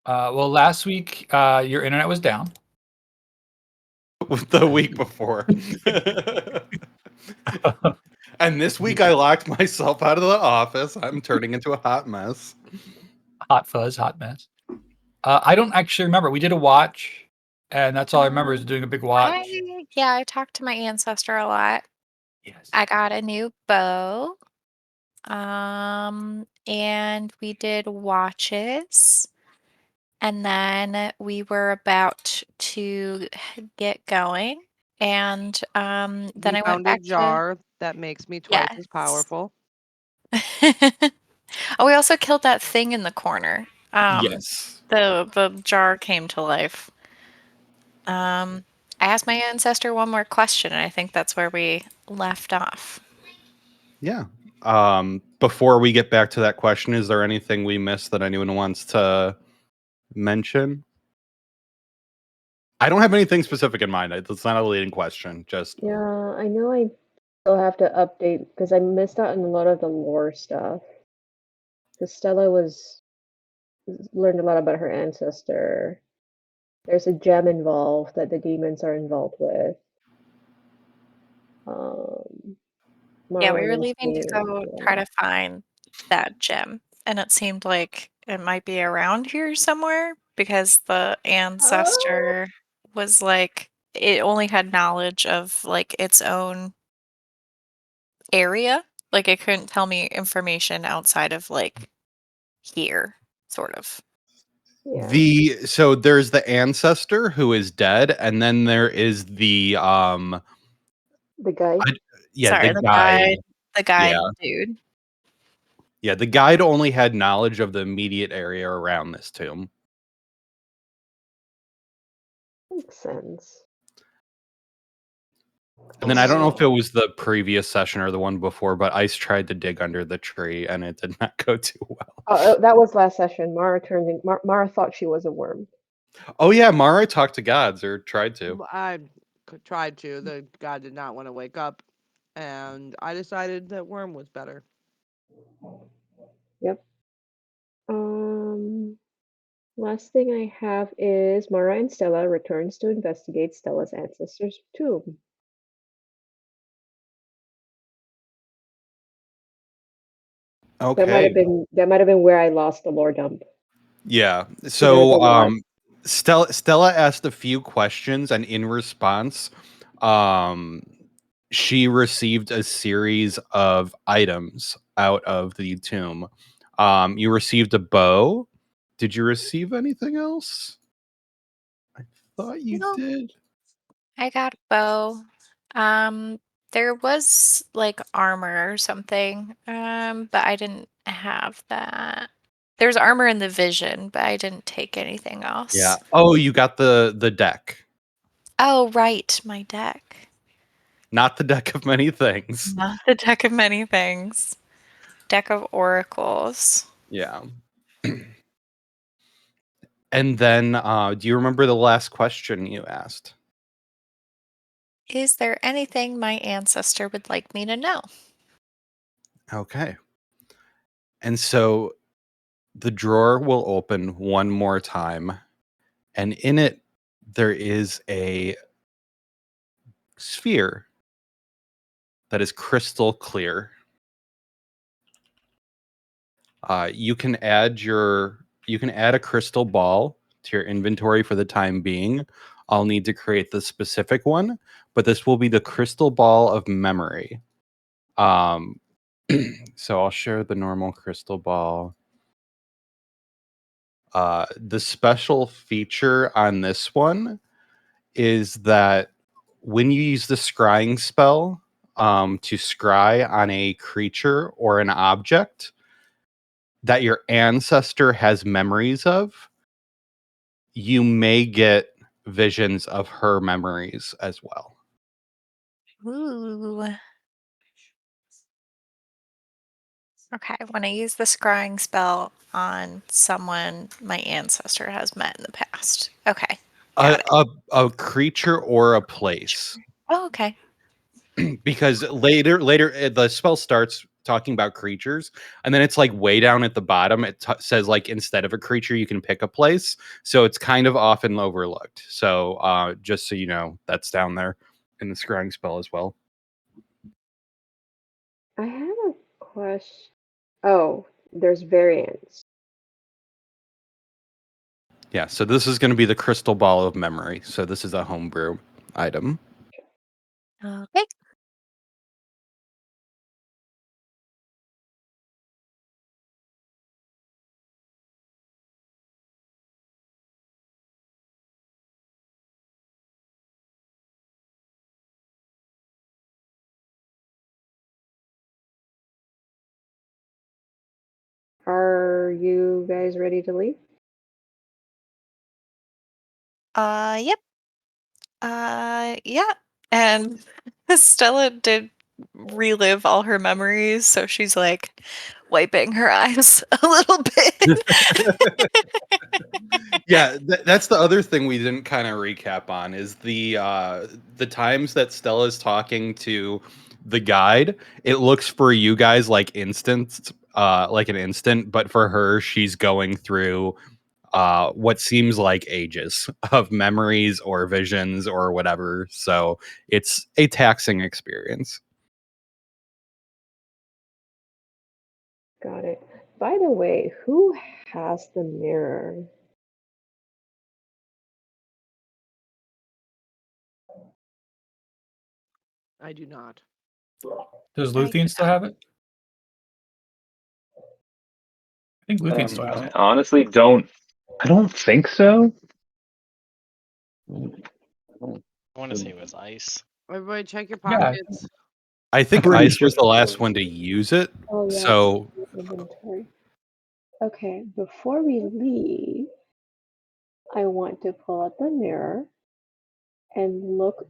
Well, last week your internet was down. The week before. And this week I locked myself out of the office. I'm turning into a hot mess. Hot fuzz, hot mess. I don't actually remember. We did a watch, and that's all I remember is doing a big watch. I talked to my ancestor a lot. Yes. I got a new bow. And we did watches. And then we were about to get going. And then I went found a back to jar that makes me twice as Yes. powerful. Oh, we also killed that thing in the corner. Yes. The jar came to life. I asked my ancestor one more question, and I think that's where we left off. Yeah. Before we get back to that question, is there anything we missed that anyone wants to mention? I don't have anything specific in mind. It's not a leading question. Just Yeah, I know I still have to update because I missed out on a lot of the lore stuff. Because Stella learned a lot about her ancestor. There's a gem involved that the demons are involved with. Yeah, we were Marlon leaving to go try to find that gem, and it seemed like it might be around here somewhere because the ancestor was like, it only had knowledge of like its own area. Like it couldn't tell me information outside of like here, sort of. So there's the ancestor who is dead, and then there is the guide. Sorry, the guide. The guide Yeah. dude. Yeah, the guide only had knowledge of the immediate area around this tomb. Makes sense. And then I don't know if it was the previous session or the one before, but Ice tried to dig under the tree and it did not go too well. That was last session. Mara thought she was a worm. Oh yeah, Mara talked to gods or tried to. I tried to. The god did not want to wake up, and I decided that worm was better. Yep. Last thing I have is Mara and Stella returns to investigate Stella's ancestor's tomb. Okay. That might have been where I lost the lore dump. Yeah. So Stella asked a few questions, and in response, she received a series of items out of the tomb. You received a bow. Did you receive anything else? I thought you did. I got a bow. There was like armor or something, but I didn't have that. There's armor in the vision, but I didn't take anything else. Yeah. Oh, you got the deck. Oh, right, my deck. Not the deck of many things. Not the deck of many things. Deck of oracles. Yeah. And then, do you remember the last question you asked? Is there anything my ancestor would like me to know? Okay. And so the drawer will open one more time, and in it there is a sphere that is crystal clear. You can add a crystal ball to your inventory for the time being. I'll need to create the specific one, but this will be the crystal ball of memory. So I'll share the normal crystal ball. The special feature on this one is that when you use the scrying spell to scry on a creature or an object that your ancestor has memories of, you may get visions of her memories as well. Ooh. Okay, when I use the scrying spell on someone my ancestor has met in the past. Okay. A creature or a place. Oh, okay. Because later the spell starts talking about creatures, and then it's like way down at the bottom. It says like instead of a creature, you can pick a place. So it's kind of often overlooked. So just so you know, that's down there in the scrying spell as well. I have a question. Oh, there's variants. Yeah. So this is going to be the crystal ball of memory. So this is a homebrew item. Okay. Are you guys ready to leave? Yep. Yeah. And Stella did relive all her memories, so she's like wiping her eyes a little bit. Yeah, that's the other thing we didn't kind of recap on is the times that Stella's talking to the guide. It looks for you guys like instant, like an instant, but for her, she's going through what seems like ages of memories or visions or whatever. So it's a taxing experience. Got it. By the way, who has the mirror? I do not. Does I do Luthien still not. have it? I think Luthien still has I it. honestly don't. I don't think so. I want to say it was ice. Everybody check your Yeah. pockets. I think Pretty Ice was sure. the last one to use it. Oh, yeah. So Inventory. Okay, before we leave, I want to pull up the mirror and look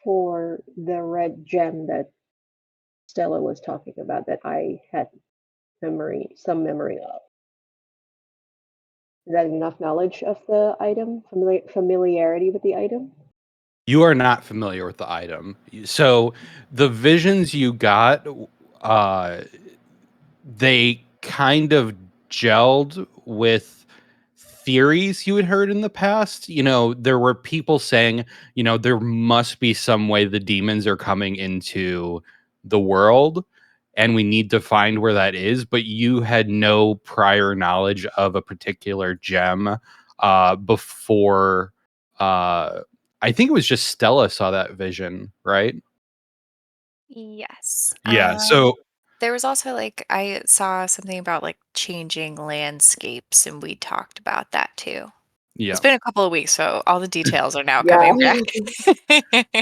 for the red gem that Stella was talking about that I had some memory of. Is that enough knowledge of the item? Familiarity with the item? you are not familiar with the item. So the visions you got, uh, they kind of gelled with theories you had heard in the past. You know, there were people saying, you know, there must be some way the demons are coming into the world and we need to find where that is. But you had no prior knowledge of a particular gem before. I think it was just Stella saw that vision, right? Yes. Yeah. So There was also like I saw something about like changing landscapes, and we talked about that too. yeah. It's been a couple of weeks, so all the details are now Yeah. coming back.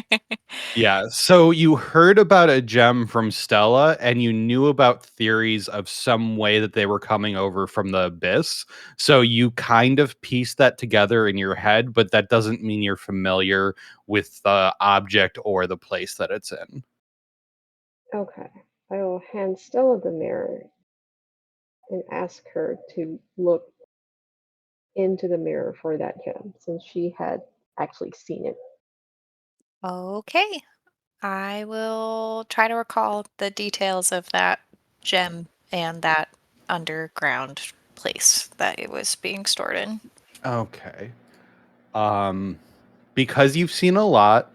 Yeah. So you heard about a gem from Stella and you knew about theories of some way that they were coming over from the abyss. So you kind of pieced that together in your head, but that doesn't mean you're familiar with the object or the place that it's in. Okay, I will hand Stella the mirror and ask her to look into the mirror for that gem since she had actually seen it. Okay. I will try to recall the details of that gem and that underground place that it was being stored in. Okay. Because you've seen a lot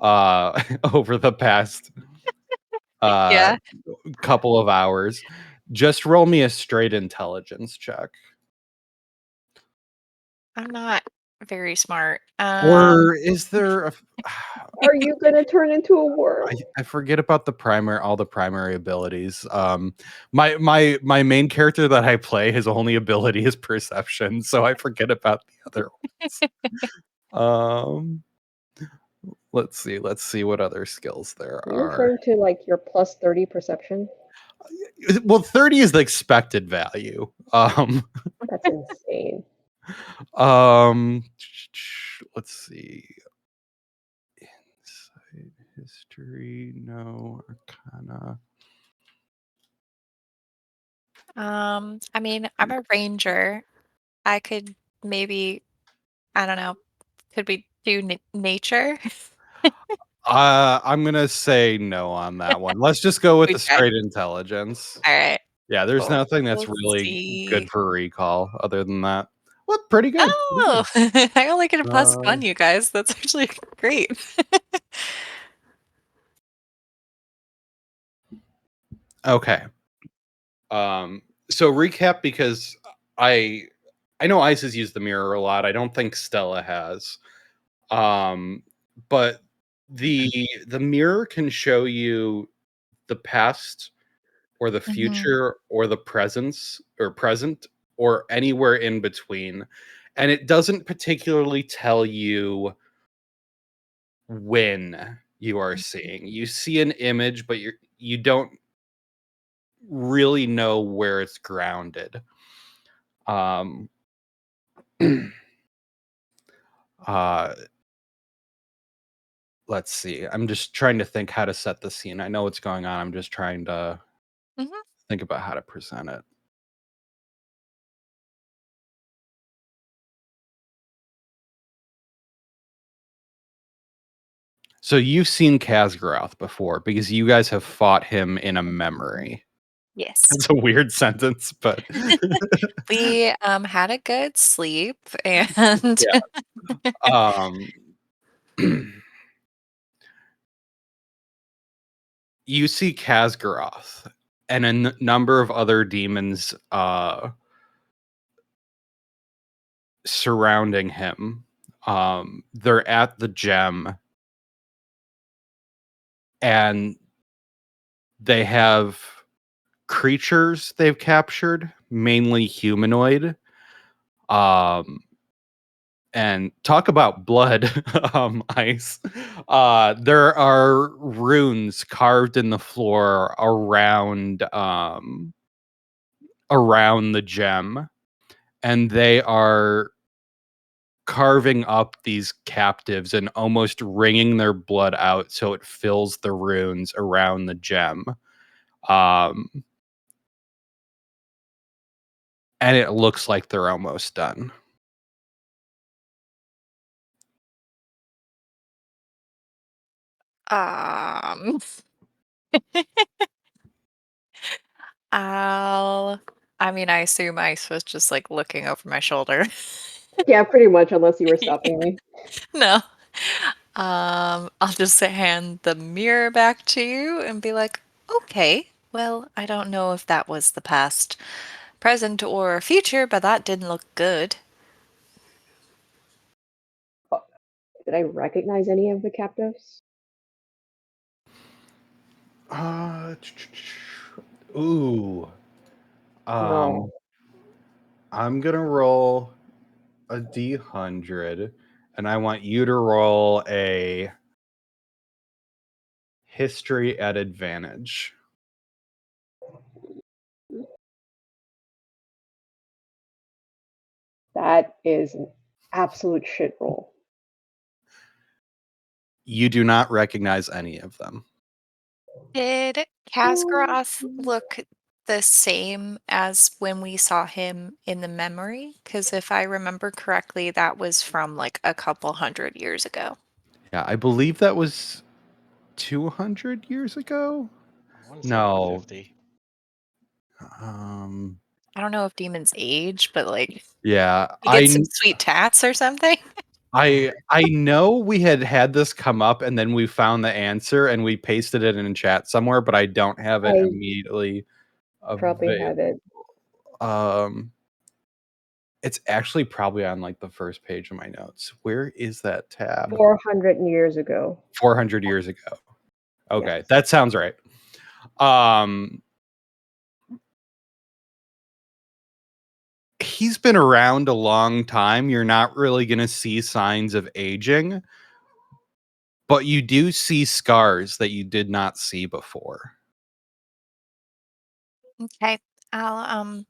over the past Yeah. couple of hours, just roll me a straight intelligence check. I'm not very smart. Or is there a Are you gonna turn into a worm? I forget about all the primary abilities. My main character that I play, his only ability is perception, so I forget about the other ones. Let's see what other skills there Are you are. referring to like your plus 30 perception? Well, 30 is the expected value. That's insane. Let's see. Insight, history, no, arcana. I mean, I'm a ranger. I could maybe, I don't know, could we do nature? I'm gonna say no on that one. Let's just go with the Okay. straight intelligence. All right. Yeah, there's Cool. nothing that's We'll really good see. for recall other than that. What? Pretty good. pretty Oh, I only get a plus Uh, one, you guys. That's actually great. Okay. So recap, because I know Ice has used the mirror a lot. I don't think Stella has. But the mirror can show you the past or the future or the present or anywhere in between. And it doesn't particularly tell you when you are seeing. You see an image, but you don't really know where it's grounded. Um uh let's see. I'm just trying to think how to set the scene. I know what's going on. I'm just trying to Mhm. think about how to present it. So you've seen Kazgroth before because you guys have fought him in a memory. Yes. It's a weird sentence, but We had a good sleep and um you see Kazgroth and a number of other demons surrounding him. They're at the gem and they have creatures they've captured, mainly humanoid. Um, and talk about blood, Ice. There are runes carved in the floor around the gem, and they are carving up these captives and almost wringing their blood out so it fills the runes around the gem. Um, and it looks like they're almost done. um I mean, I assume Ice was just like looking over my shoulder. Yeah, pretty much, unless you were stopping me. No. I'll just hand the mirror back to you and be like, okay, well, I don't know if that was the past, present, or future, but that didn't look good. Did I recognize any of the captives? Ooh. No. I'm gonna roll a D100, and I want you to roll a history at advantage. That is an absolute shit roll. You do not recognize any of them. Did Kazgroth look the same as when we saw him in the memory? Because if I remember correctly, that was from like a couple hundred years ago. Yeah, I believe that was 200 years ago. I want to say No. 150. I don't know if demons age, but like Yeah, you get some sweet tats or something. I know we had this come up, and then we found the answer and we pasted it in chat somewhere, but I don't have it I immediately probably have it. It's actually probably on like the first page of my notes. Where is that tab? 400 years ago. 400 years ago. Okay, Yes. that sounds right. He's been around a long time. You're not really going to see signs of aging, but you do see scars that you did not see before. Okay. I'll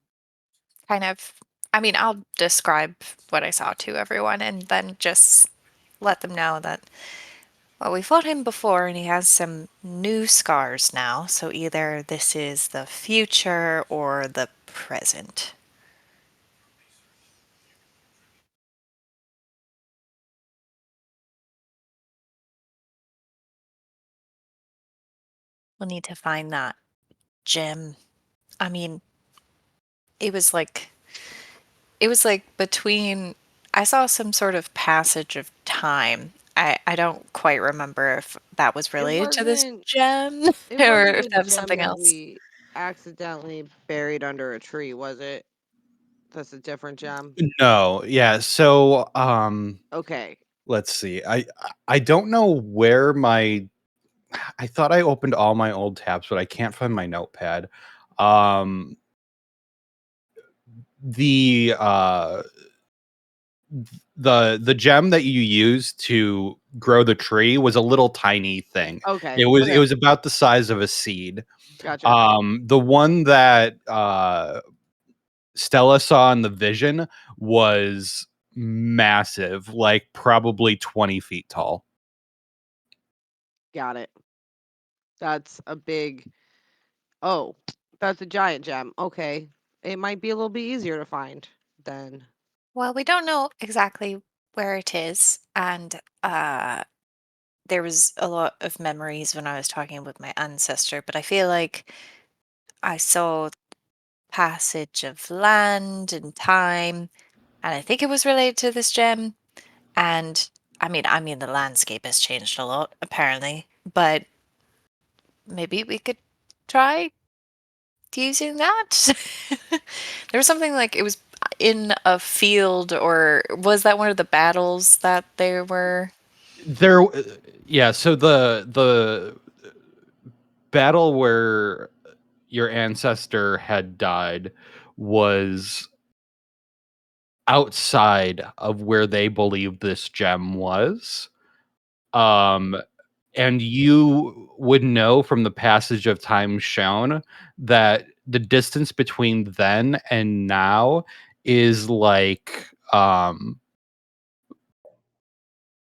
kind of I mean, I'll describe what I saw to everyone and then just let them know that well, we fought him before and he has some new scars now, so either this is the future or the present. we'll need to find that gem. I mean, it was like between. I saw some sort of passage of time. I don't quite remember if that was related to this wasn't- gem It or wasn't if a that was gem something that else. we accidentally buried under a tree, was it? That's a different gem. No, yeah. So, Okay. let's see. I don't know where my. I thought I opened all my old tabs, but I can't find my notepad. The the gem that you used to grow the tree was a little tiny thing. Okay. It was okay. it was about the size of a seed. Gotcha. The one that Stella saw in the vision was massive, like probably 20 feet tall. Got it. That's a big. Oh, that's a giant gem. Okay. It might be a little bit easier to find then. Well, we don't know exactly where it is, and there was a lot of memories when I was talking with my ancestor, but I feel like I saw passage of land and time, and I think it was related to this gem. And I mean, the landscape has changed a lot, apparently, but maybe we could try using that. There was something like it was in a field, or was that one of the battles that they were? There, yeah. So the battle where your ancestor had died was outside of where they believed this gem was. And you would know from the passage of time shown that the distance between then and now is like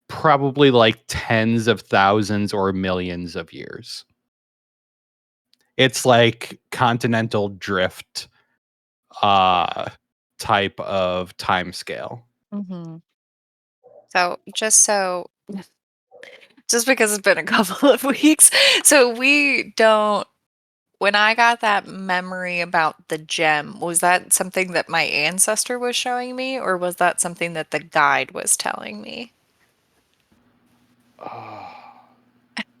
probably like tens of thousands or millions of years. It's like continental drift type of time scale. Mm-hmm. So just because it's been a couple of weeks, so we don't. When I got that memory about the gem, was that something that my ancestor was showing me, or was that something that the guide was telling me?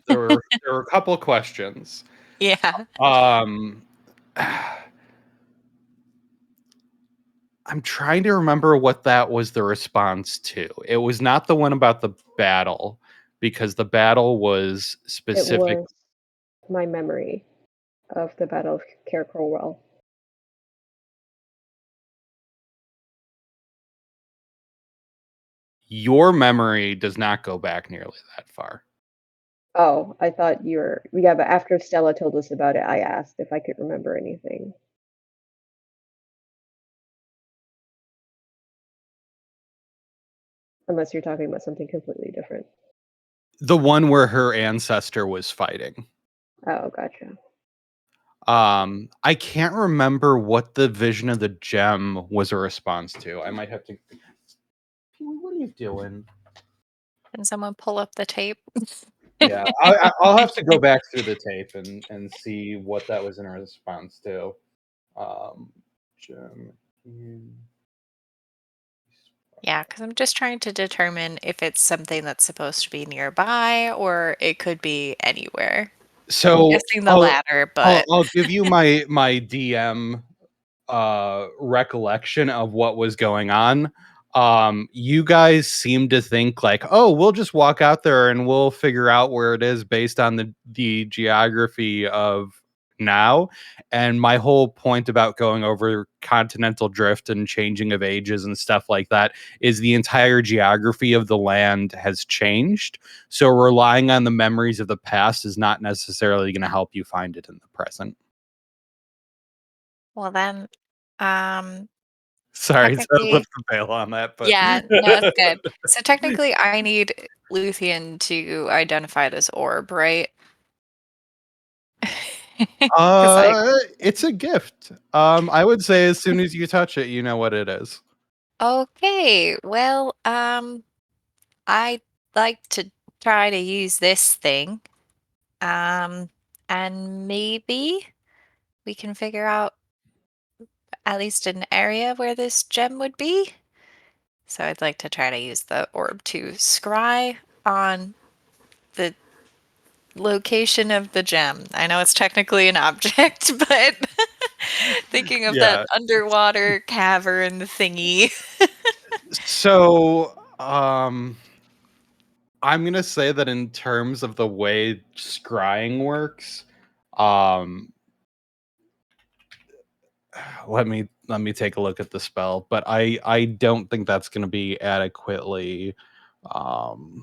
There were a couple of questions. Yeah. I'm trying to remember what that was the response to. It was not the one about the battle, because the battle was It specific. was my memory of the Battle of Cair Crowell. Your memory does not go back nearly that far. Oh, I thought you were. Yeah, but after Stella told us about it, I asked if I could remember anything. Unless you're talking about something completely different. The one where her ancestor was fighting. Oh, gotcha. I can't remember what the vision of the gem was a response to. I might have to. What are you doing? Can someone pull up the tape? Yeah, I'll have to go back through the tape and see what that was in response to. Gem. Yeah, because I'm just trying to determine if it's something that's supposed to be nearby or it could be anywhere. I'm So guessing the latter, but I'll give you my DM recollection of what was going on. You guys seem to think like, oh, we'll just walk out there and we'll figure out where it is based on the geography of now. And my whole point about going over continental drift and changing of ages and stuff like that is the entire geography of the land has changed. So relying on the memories of the past is not necessarily going to help you find it in the present. well then, um, Sorry to technically, lift the veil on that, but yeah, no, it's good. So technically, I need Luthien to identify this orb, right? Because it's a gift. I would say as soon as you touch it, you know what it is. okay, well, I'd like to try to use this thing. Um, and maybe we can figure out at least an area where this gem would be. So I'd like to try to use the orb to scry on the location of the gem. I know it's technically an object, but thinking of Yeah. that underwater cavern thingy. So, I'm gonna say that in terms of the way scrying works, let me take a look at the spell, but I don't think that's gonna be adequately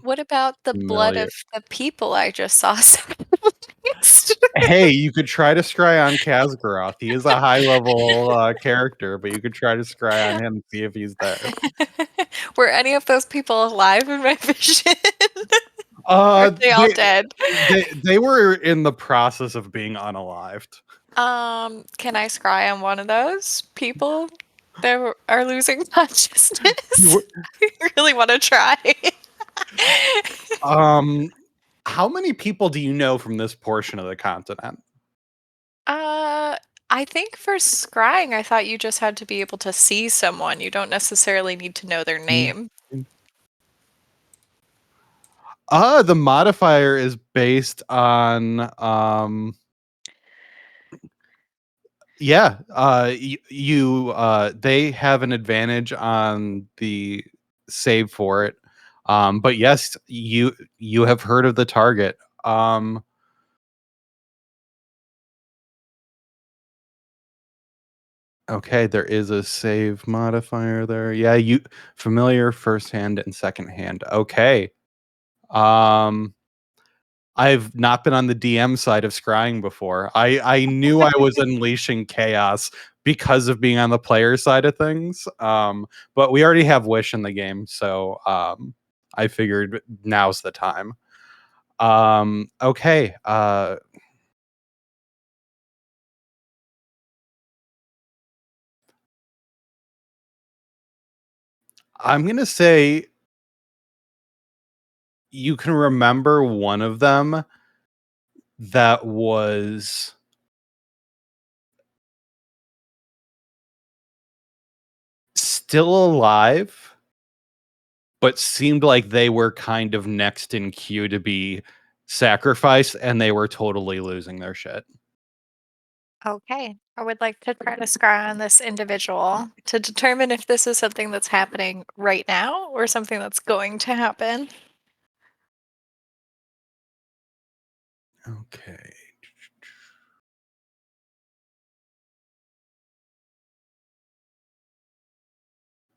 What about the blood familiar. of the people I just saw sacrificed? Hey, you could try to scry on Kazgaroth. He is a high level character, but you could try to scry on him and see if he's there. Were any of those people alive in my vision? Or are they all dead? They were in the process of being unalived. Can I scry on one of those people that are losing consciousness? I really want to try. How many people do you know from this portion of the continent? I think for scrying, I thought you just had to be able to see someone. You don't necessarily need to know their name. The modifier is based on they have an advantage on the save for it. But yes, you have heard of the target. Okay, there is a save modifier there. Yeah, you familiar first hand and second hand. Okay. I've not been on the DM side of scrying before. I knew I was unleashing chaos because of being on the player side of things. But we already have Wish in the game, so I figured now's the time. Okay. I'm gonna say you can remember one of them that was still alive, but seemed like they were kind of next in queue to be sacrificed, and they were totally losing their shit. Okay. I would like to try to scry on this individual to determine if this is something that's happening right now or something that's going to happen. Okay.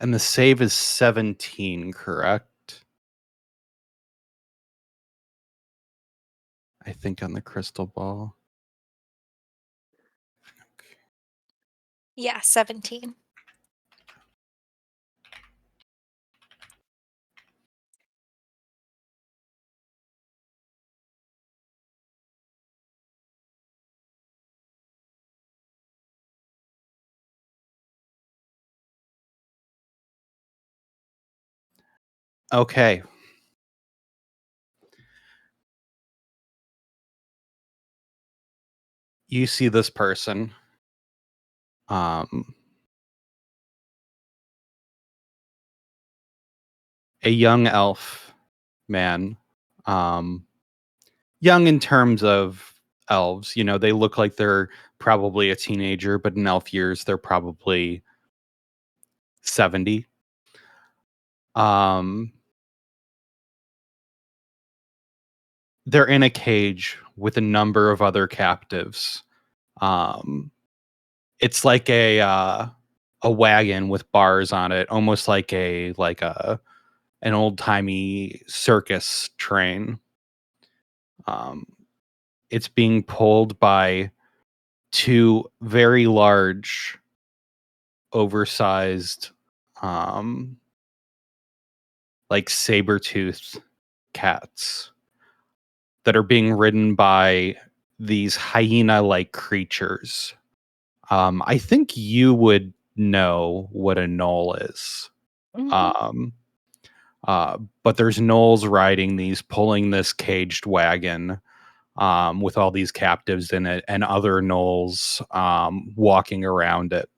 And the save is 17, correct? I think on the crystal ball. Okay. Yeah, 17. Okay. You see this person. A young elf man. Young in terms of elves. You know, they look like they're probably a teenager, but in elf years, they're probably 70. They're in a cage with a number of other captives. It's like a wagon with bars on it, almost like an old timey circus train. It's being pulled by two very large, oversized, like saber-toothed cats that are being ridden by these hyena-like creatures. I think you would know what a knoll is. Mhm. But there's gnolls riding these, pulling this caged wagon. with all these captives in it and other gnolls walking around it.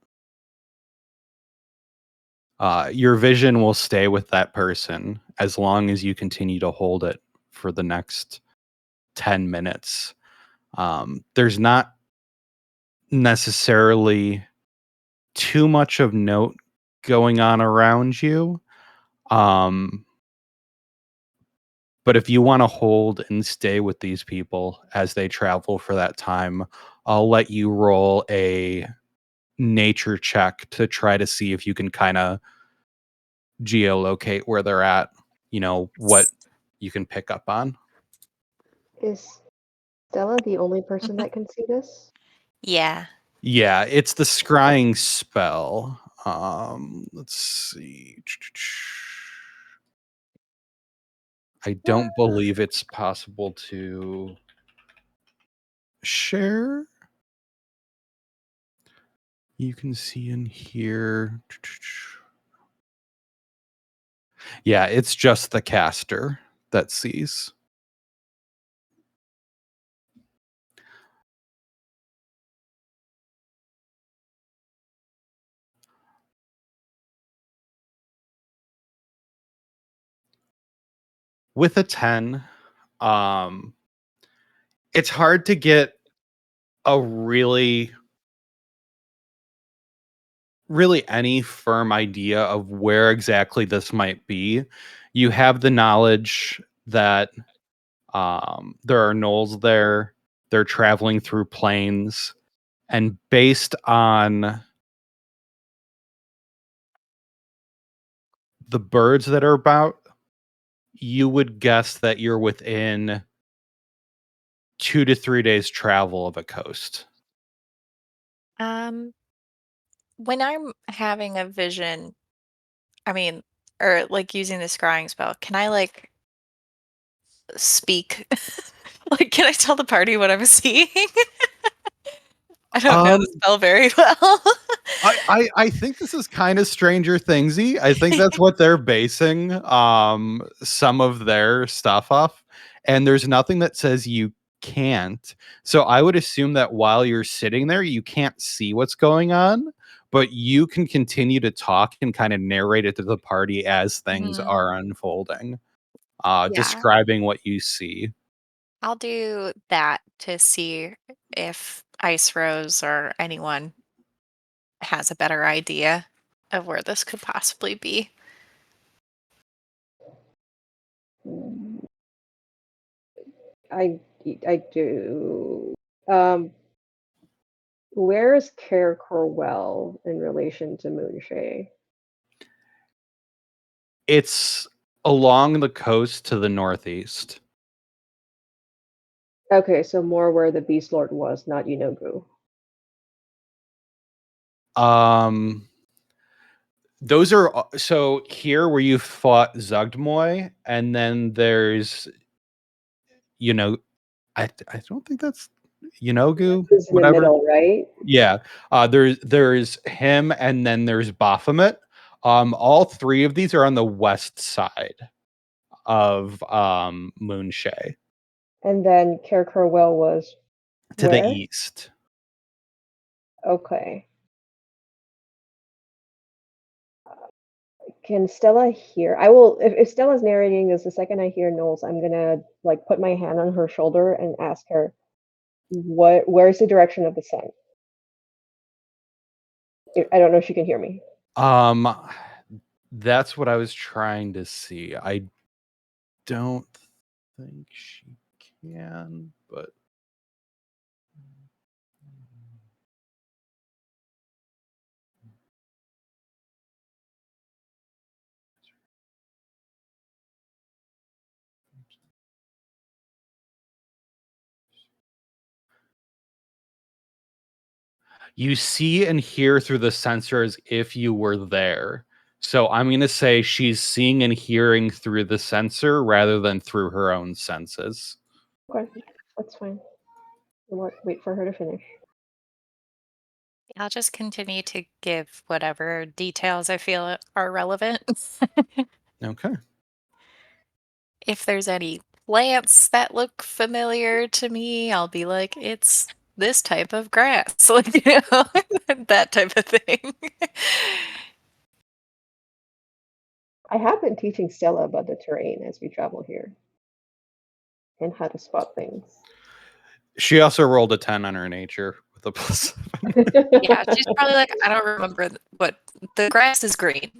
Your vision will stay with that person as long as you continue to hold it for the next 10 minutes. There's not necessarily too much of note going on around you. But if you want to hold and stay with these people as they travel for that time, I'll let you roll a nature check to try to see if you can kind of geolocate where they're at, what you can pick up on. Is Stella the only person that can see this? Yeah. Yeah, it's the scrying spell. Let's see. I don't believe it's possible to share. You can see in here. Yeah, it's just the caster that sees. With a 10, it's hard to get a really any firm idea of where exactly this might be. You have the knowledge that there are gnolls there. They're traveling through plains, and based on the birds that are about, you would guess that you're within 2 to 3 days travel of a coast. When I'm having a vision, or like using the scrying spell, can I like speak? Like, can I tell the party what I'm seeing? I don't know the spell very well. I think this is kind of Stranger Thingsy. I think that's what they're basing some of their stuff off. And there's nothing that says you can't. So I would assume that while you're sitting there, you can't see what's going on, but you can continue to talk and kind of narrate it to the party as things Mhm. are unfolding, Yeah. describing what you see. I'll do that to see if Ice Rose or anyone has a better idea of where this could possibly be. I do. Where is Cair Corwell in relation to Moonshay? It's along the coast to the northeast. Okay, so more where the Beast Lord was, not Yunogu. Those are so here where you fought Zugdmoy, and then there's, I don't think that's Yunogu, It's in the whatever. middle, right? Yeah, there's him, and then there's Baphomet. All three of these are on the west side of Moonshay, And then Cair Corwell was to where? the east. Okay. Can Stella hear? I will. If Stella's narrating this, the second I hear Knowles, I'm gonna like put my hand on her shoulder and ask her, Where's the direction of the sun? I don't know if she can hear me. That's what I was trying to see. I don't think she can, but you see and hear through the sensor as if you were there. So I'm going to say she's seeing and hearing through the sensor rather than through her own senses. Okay, that's fine. Wait for her to finish. I'll just continue to give whatever details I feel are relevant. Okay. If there's any plants that look familiar to me, I'll be like, it's this type of grass, like, you know, that type of thing. I have been teaching Stella about the terrain as we travel here and how to spot things. She also rolled a 10 on her nature with a plus 7. Yeah, she's probably like, I don't remember what the grass is green.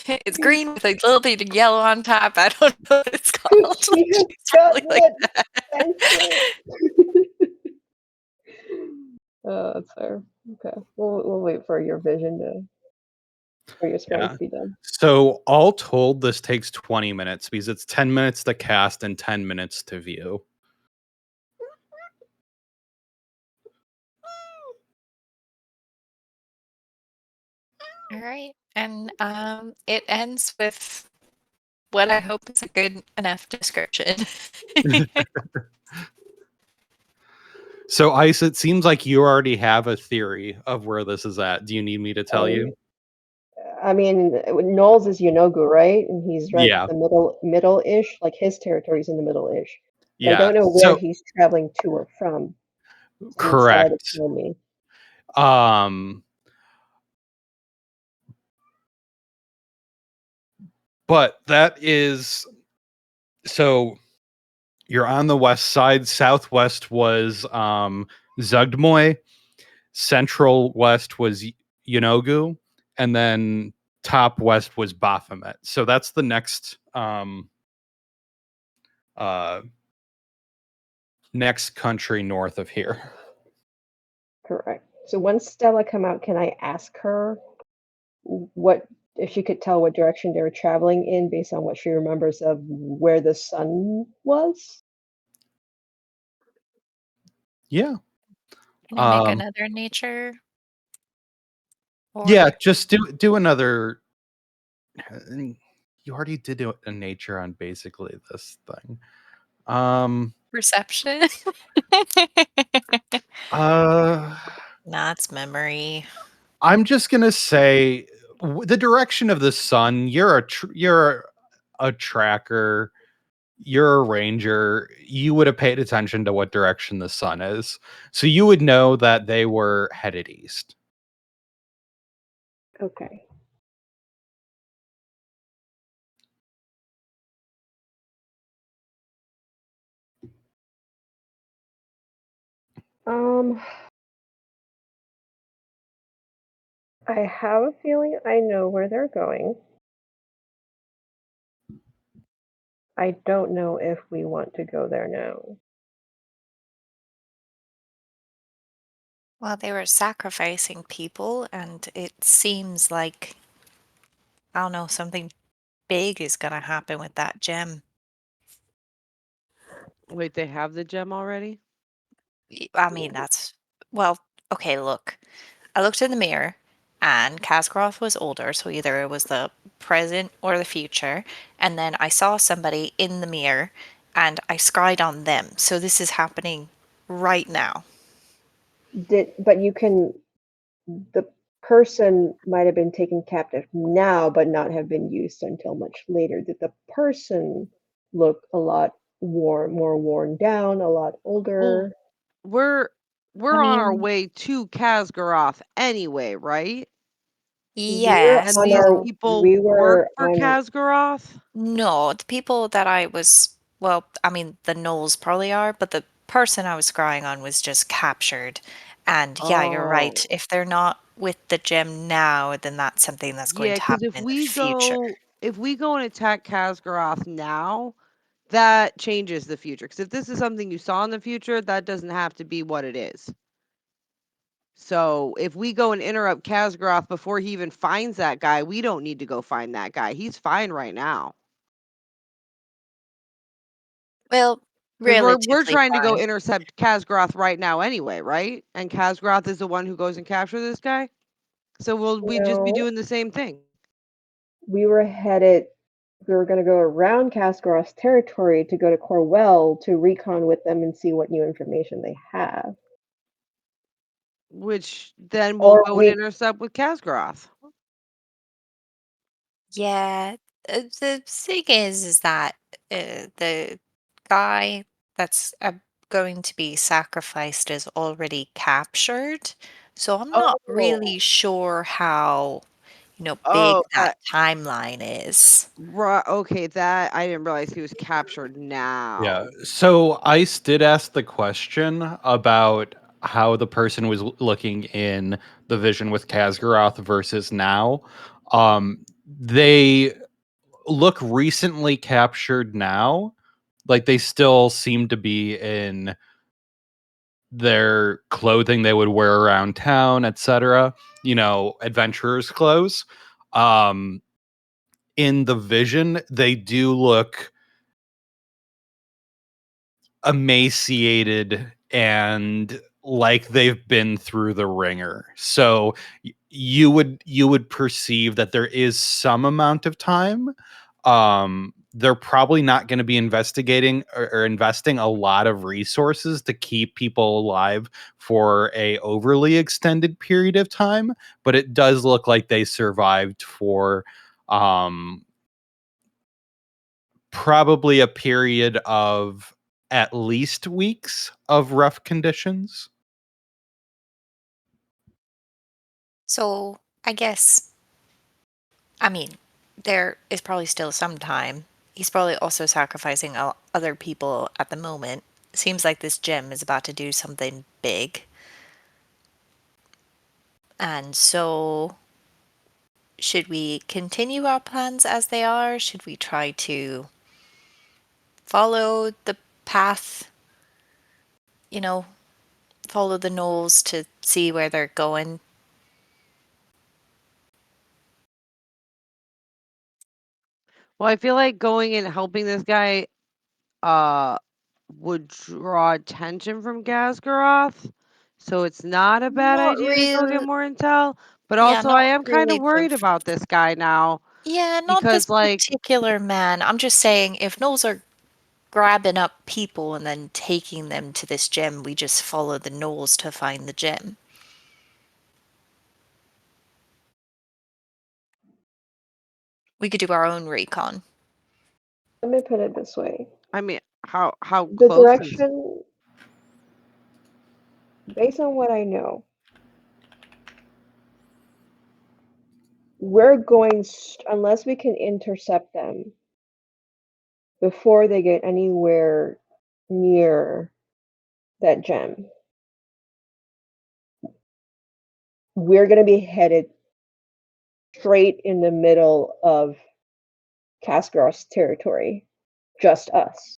It's green with a little bit of yellow on top. I don't know what it's called. She has She's got probably like that that. Oh, that's fair. Okay, we'll wait for your vision for your scrying Yeah. to be done. So all told, this takes 20 minutes because it's 10 minutes to cast and 10 minutes to view. All right. And it ends with what I hope is a good enough description. So Ice, it seems like you already have a theory of where this is at. Do you need me to tell you? I mean, Knowles is Yonogu, right? And he's right Yeah. the middle-ish, like his territory's in the middle-ish. But I Yeah. don't know where So he's traveling to or from. So it's Stella to correct. tell me. But that is so you're on the west side. Southwest was Zugdmoy. Central west was Yonogu, and then top west was Baphomet. So that's the next next country north of here. Correct. So once Stella come out, can I ask her what if she could tell what direction they were traveling in based on what she remembers of where the sun was? Yeah. Can I make another nature? Yeah, Or just do another. You already did a nature on basically this thing. perception? Nah, it's memory. I'm just gonna say the direction of the sun. You're a tracker. You're a ranger. You would have paid attention to what direction the sun is, so you would know that they were headed east. Okay. I have a feeling I know where they're going. I don't know if we want to go there now. Well, they were sacrificing people, and it seems like, I don't know, something big is gonna happen with that gem. Wait, they have the gem already? I mean, that's, well, okay, look. I looked in the mirror, and Kasgroth was older, so either it was the present or the future. And then I saw somebody in the mirror, and I scryed on them. So this is happening right now. But you can the person might have been taken captive now but not have been used until much later. Did the person look a lot more worn down, a lot older? We're I on our mean, way to Kasgaroth anyway, right? yes. And these people we work were for on Kasgaroth? No, the people that I was, well, I mean, the Knolls probably are, but the person I was scrying on was just captured. And yeah, you're right. Oh. If they're not with the gem now, then that's something that's going Yeah, to because happen in the future. if we go and attack Kasgaroth now, that changes the future. Because if this is something you saw in the future, that doesn't have to be what it is. So if we go and interrupt Kasgaroth before he even finds that guy, we don't need to go find that guy. He's fine right now. Well, 'Cause we're relatively trying to go fine. intercept Kasgaroth right now anyway, right? And Kasgaroth is the one who goes and captures this guy. So we'd just be No. doing the same thing. We were gonna go around Kasgaroth's territory to go to Corwell to recon with them and see what new information they have. Which then we'll Or go we and intercept with Kasgaroth. Yeah, the thing is that the guy that's going to be sacrificed is already captured. So I'm not really sure how, big Oh, that timeline is. right. Okay, that I didn't realize he was captured now. Yeah. So ICE did ask the question about how the person was looking in the vision with Kazgaroth versus now. They look recently captured now. Like they still seem to be in their clothing they would wear around town, etc. Adventurers' clothes. In the vision, they do look emaciated and like they've been through the ringer. So you would perceive that there is some amount of time. They're probably not going to be investigating or investing a lot of resources to keep people alive for a overly extended period of time, but it does look like they survived for probably a period of at least weeks of rough conditions. So I guess, I mean, there is probably still some time. He's probably also sacrificing other people at the moment. Seems like this gem is about to do something big. And so, should we continue our plans as they are? Should we try to follow the path, you know, follow the knolls to see where they're going? Well, I feel like going and helping this guy would draw attention from Gasgaroth. So it's not a bad Not idea to go get real. more intel. But Yeah, also I not am kind of really worried the. about this guy now. Yeah, not this Because like particular man. I'm just saying, if gnolls are grabbing up people and then taking them to this gem, we just follow the gnolls to find the gem. We could do our own recon. Let me put it this way. I mean how The close is direction, based on what I know, we're going, unless we can intercept them before they get anywhere near that gem, we're going to be headed straight in the middle of Kasgaroth's territory. Just us.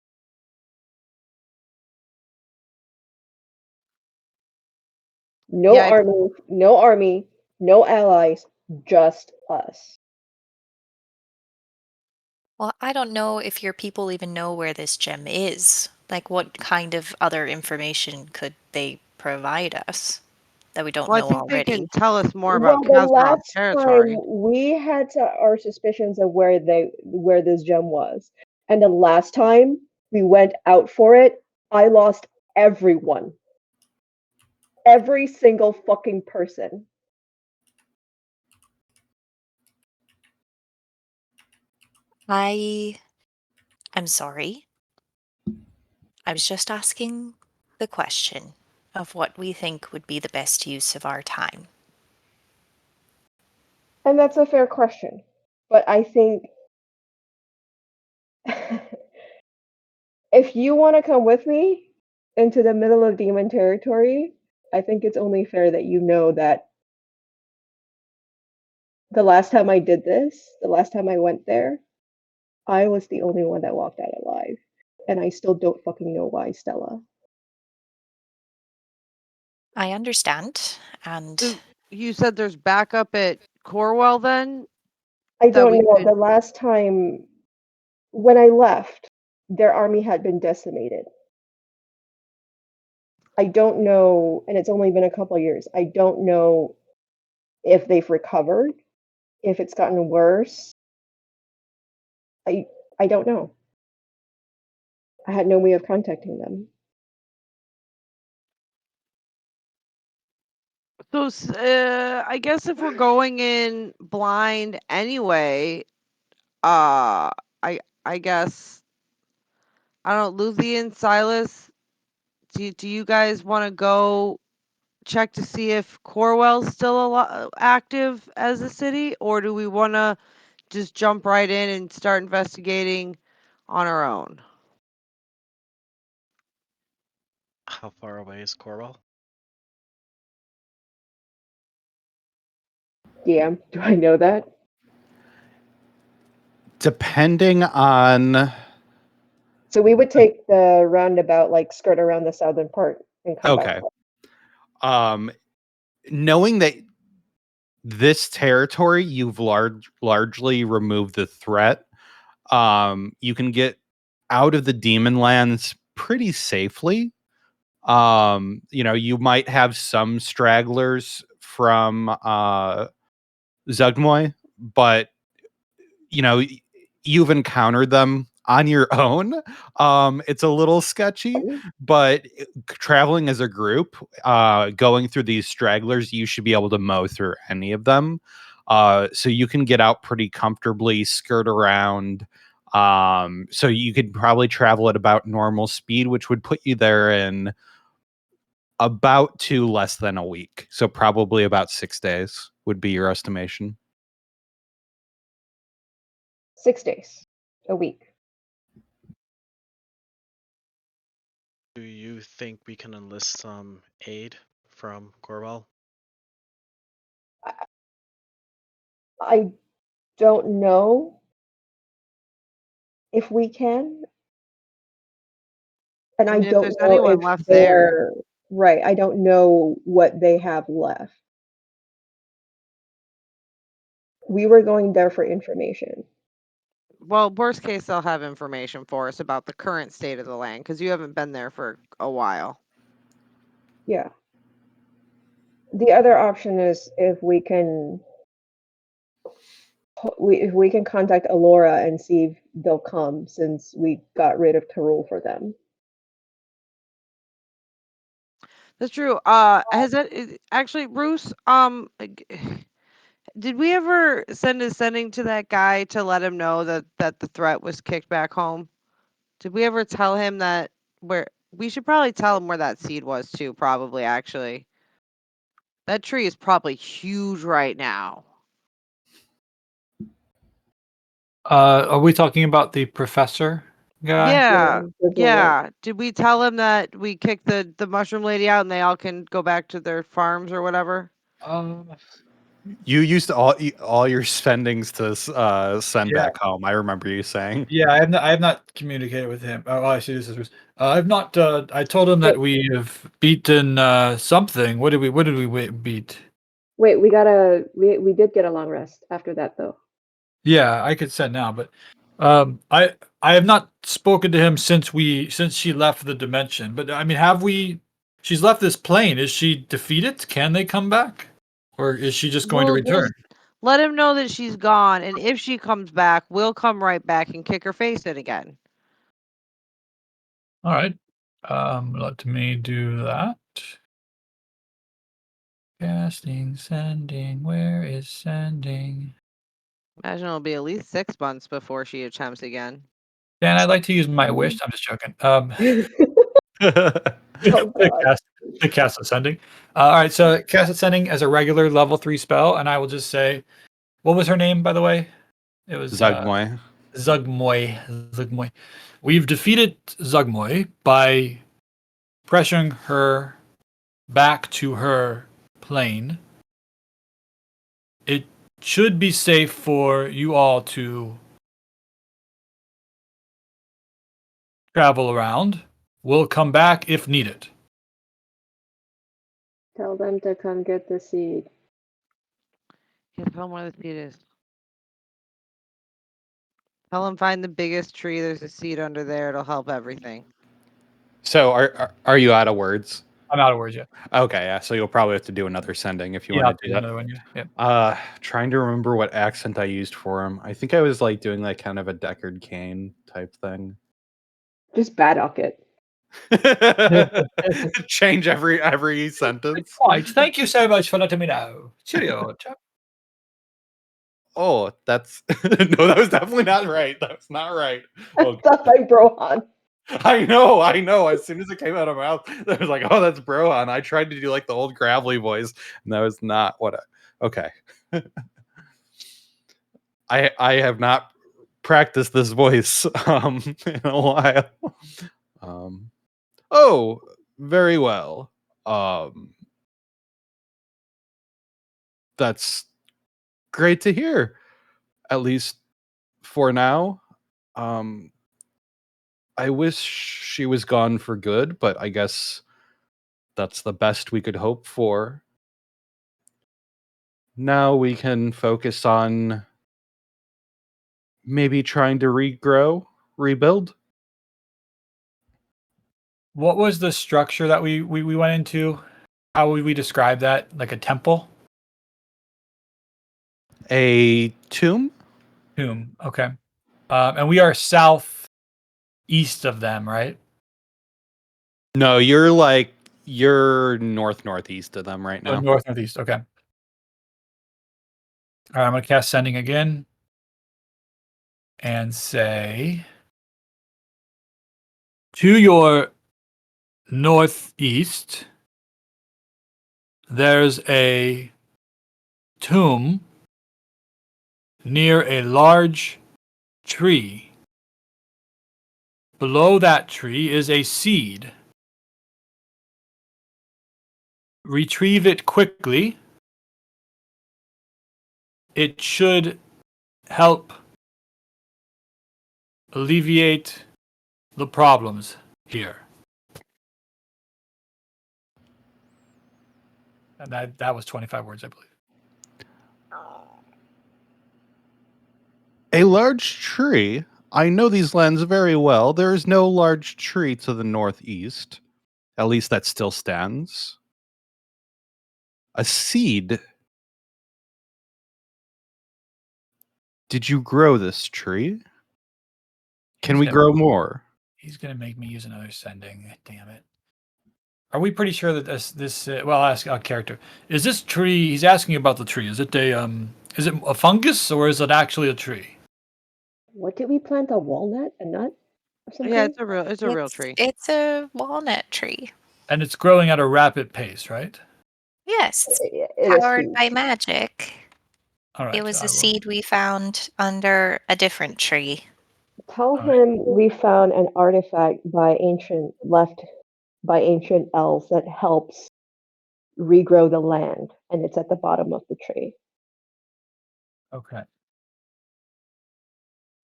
No Yeah, army, no allies, just us. Well, I don't know if your people even know where this gem is. Like, what kind of other information could they provide us that we don't well I know think they already? can tell us more Well, about the Kasgaroth last territory. time we had our suspicions of where this gem was, and the last time we went out for it, I lost everyone, every single fucking person. I'm sorry. I was just asking the question of what we think would be the best use of our time. And that's a fair question, but I think if you want to come with me into the middle of demon territory, I think it's only fair that you know that the last time I did this, the last time I went there, I was the only one that walked out alive. And I still don't fucking know why, Stella. I understand, and So you said there's backup at Corwell then? I That don't we know. could The last time when I left, their army had been decimated. I don't know, and it's only been a couple years. I don't know if they've recovered, if it's gotten worse. I don't know. I had no way of contacting them. So I guess if we're going in blind anyway, I guess I don't know, Luthien, Silas, do you guys want to go check to see if Corwell's still active as a city, or do we want to just jump right in and start investigating on our own? How far away is Corwell? DM, do I know that? Depending on. So we would take the roundabout, like skirt around the southern part and come back. Okay. Knowing that this territory you've largely removed the threat, you can get out of the demon lands pretty safely. You might have some stragglers from Zugmoy, but you've encountered them on your own. It's a little sketchy, but traveling as a group, going through these stragglers, you should be able to mow through any of them. So you can get out pretty comfortably, skirt around. So you could probably travel at about normal speed, which would put you there in about less than a week. So probably about 6 days would be your estimation. 6 days, a week. Do you think we can enlist some aid from Corwell? I don't know if we can. And I I mean, if don't there's know anyone if left there. they're right. I don't know what they have left. We were going there for information. Well, worst case, they'll have information for us about the current state of the land because you haven't been there for a while. Yeah. The other option is if we can contact Alora and see if they'll come, since we got rid of Tarul for them. That's true. Has that actually, Bruce? Did we ever send a sending to that guy to let him know that the threat was kicked back home? Did we ever tell him that we should probably tell him where that seed was too, probably, actually. That tree is probably huge right now. Are we talking about the professor guy? Yeah. there's one Yeah. Did we tell him that we kicked the mushroom lady out and they all can go back to their farms or whatever? You used all your spendings to send Yeah. back home. I remember you saying. Yeah, I have not communicated with him. Oh, I see. This is. I've not. I told him that we have beaten something. What did we beat? Wait, we did get a long rest after that, though. Yeah, I could send now, but I have not spoken to him since she left the dimension. But I mean, have we? She's left this plane. Is she defeated? Can they come back, or is she just going to We'll return? let him know that she's gone, and if she comes back, we'll come right back and kick her face in again. All right. Let me do that. Casting, sending. Where is sending? Imagine it'll be at least 6 months before she attempts again. Dan, I'd like to use my wish. I'm just joking. Oh, God. The cast ascending. All right, so cast ascending as a regular level 3 spell, and I will just say, what was her name, by the way? It was Zugmoy. Zugmoy. We've defeated Zugmoy by pressuring her back to her plane. It should be safe for you all to travel around. We'll come back if needed. Tell them to come get the seed. Yeah, tell him where the seed is. Tell him find the biggest tree. There's a seed under there. It'll help everything. So are you out of words? I'm out of words yet. Okay, yeah. So you'll probably have to do another sending if you Yeah, want to do that. another one. Yeah. Trying to remember what accent I used for him. I think I was like doing like kind of a Deckard Cain type thing. Just Baddock it. Change every sentence. Right. Thank you so much for letting me know. Cheerio, chap. Oh, that's no, that was definitely not right. That's not right. Oh, Stuff like Brohan. I know. As soon as it came out of my mouth, I was like, "Oh, that's Brohan." I tried to do like the old gravelly voice, and that was not what. Okay. I have not practiced this voice in a while. Oh, very well. Um, that's great to hear. At least for now. Um, I wish she was gone for good, but I guess that's the best we could hope for. Now we can focus on maybe trying to rebuild. What was the structure that we went into? How would we describe that? Like a temple? A tomb? Tomb. Okay. And we are south east of them, right? No, you're northeast of them right Oh, now. north northeast. Okay. All right, I'm gonna cast sending again and say to your northeast, there's a tomb near a large tree. Below that tree is a seed. Retrieve it quickly. It should help alleviate the problems here. And that was 25 words, I believe. A large tree. I know these lands very well. There is no large tree to the northeast. At least that still stands. A seed. Did you grow this tree? Can we grow more? He's gonna make me use another sending. Damn it. Are we pretty sure that this well, I'll ask a character. Is this tree, he's asking about the tree. Is it a fungus or is it actually a tree? What did we plant? A walnut? A nut? Or something? Yeah, it's a real tree. It's a walnut tree. And it's growing at a rapid pace, right? Yes, it's It is powered huge. by magic. All right. It was I a will- seed we found under a different tree. Tell Alright. him we found an artifact left by ancient elves that helps regrow the land, and it's at the bottom of the tree. Okay.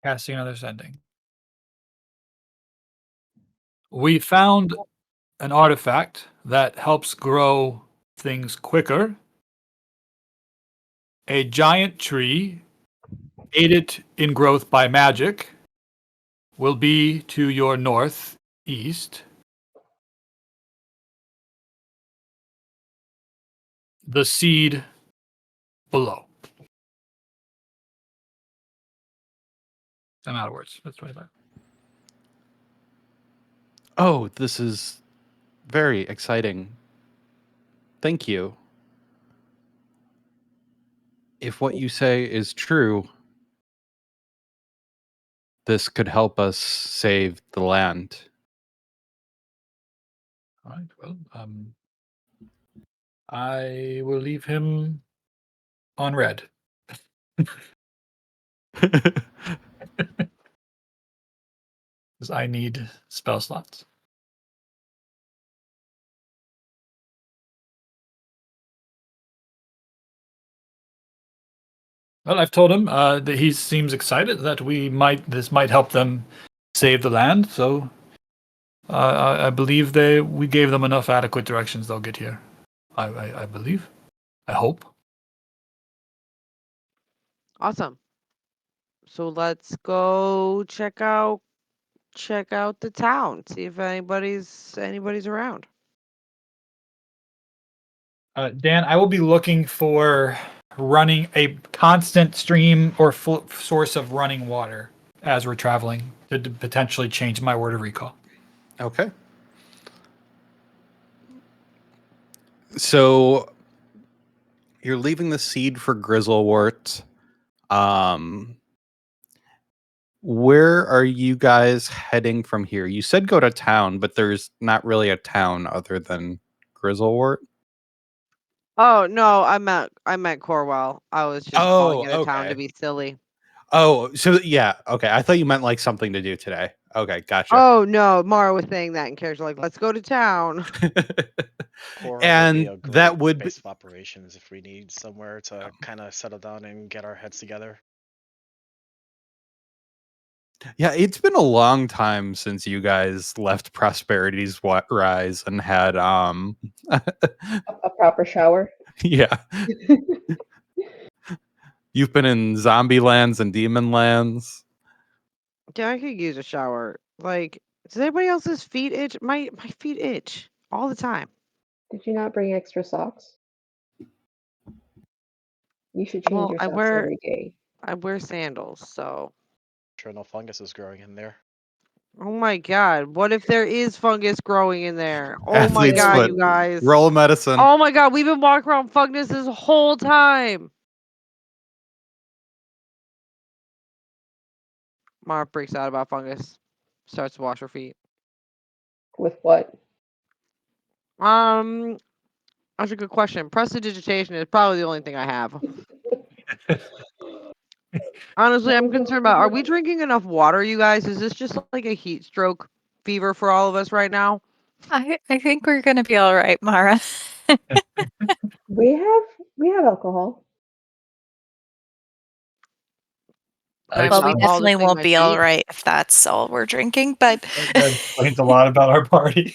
Casting another sending. We found an artifact that helps grow things quicker. A giant tree, aided in growth by magic, will be to your northeast. The seed below. I'm out of words. That's 25. Oh, this is very exciting. Thank you. If what you say is true, this could help us save the land. All right. Well, I will leave him on red. Because I need spell slots. Well, I've told him that he seems excited that this might help them save the land. So I believe we gave them enough adequate directions. They'll get here. I believe. I hope. Awesome. So let's go check out the town. See if anybody's around. Dan, I will be looking for running a constant stream or source of running water as we're traveling to potentially change my word of recall. Okay. So you're leaving the seed for Grizzlewort. where are you guys heading from here? You said go to town, but there's not really a town other than Grizzlewort. Oh no, I meant Corwell. I was just calling it a town to okay. be silly. Oh, so yeah, okay. I thought you meant like something to do today. Okay, gotcha. Oh no, Mara was saying that in character, like, let's go to town. Cora would And be a that great would be, base of operations if we need somewhere to kind of settle down and get our heads together. yeah, it's been a long time since you guys left Prosperity's Rise and had A proper shower. yeah. You've been in zombie lands and demon lands. Yeah, I could use a shower. Like, does anybody else's feet itch? My feet itch all the time. Did you not bring extra socks? You should change Well, your I socks wear every day. sandals, so. Sure, no fungus is growing in there. Oh my god, what if there is fungus growing in there? Oh my Athlete's god, foot. you guys. Roll a medicine. Oh my god, we've been walking around fungus this whole time. Mara freaks out about fungus. Starts to wash her feet. With what? That's a good question. Prestidigitation is probably the only thing I have. Honestly, I'm concerned about, are we drinking enough water, you guys? Is this just like a heat stroke fever for all of us right now? I think we're gonna be all right, Mara. We have alcohol. I'm Well, we not definitely polishing won't my be all feet. right if that's all we're drinking, but That explains a lot about our party.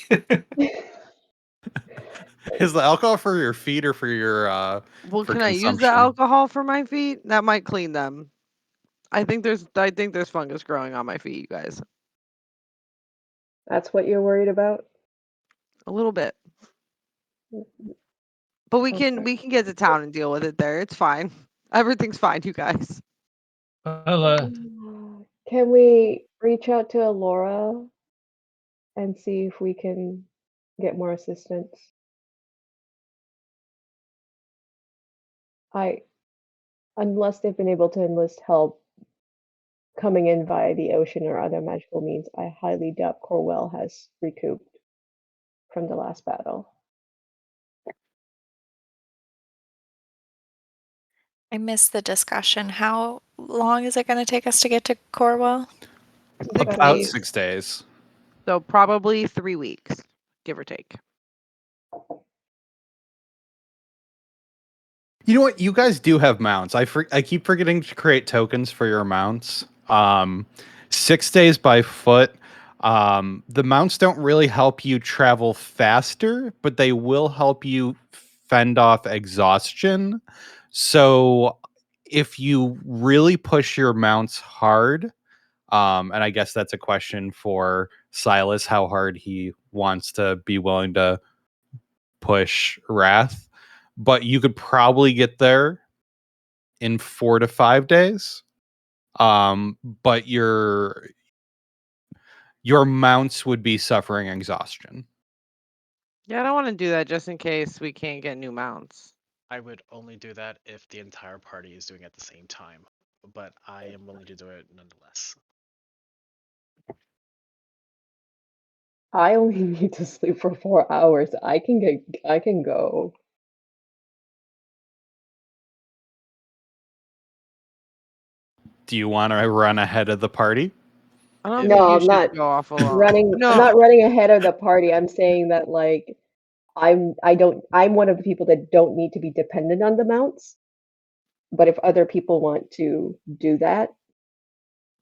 Is the alcohol for your feet or for your Well, for can I use the consumption? alcohol for my feet? That might clean them. I think there's fungus growing on my feet, you guys. That's what you're worried about? A little bit. But we can Okay. get to town and deal with it there. It's fine. Everything's fine, you guys. Well, Can we reach out to Alora and see if we can get more assistance? Unless they've been able to enlist help coming in via the ocean or other magical means, I highly doubt Corwell has recouped from the last battle. I missed the discussion. How long is it going to take us to get to Corwell? 6 About days. 6 days. So probably 3 weeks, give or take. You know what? You guys do have mounts. I keep forgetting to create tokens for your mounts. 6 days by foot. The mounts don't really help you travel faster, but they will help you fend off exhaustion. So if you really push your mounts hard, and I guess that's a question for Silas, how hard he wants to be willing to push Wrath. But you could probably get there in 4 to 5 days. But your mounts would be suffering exhaustion. Yeah, I don't want to do that just in case we can't get new mounts. I would only do that if the entire party is doing it at the same time, but I am willing to do it nonetheless. I only need to sleep for 4 hours. I can go. Do you want to run ahead of the party? I don't No, think you I'm should not go off alone. running. No. I'm not running ahead of the party. I'm saying that like I'm one of the people that don't need to be dependent on the mounts. But if other people want to do that,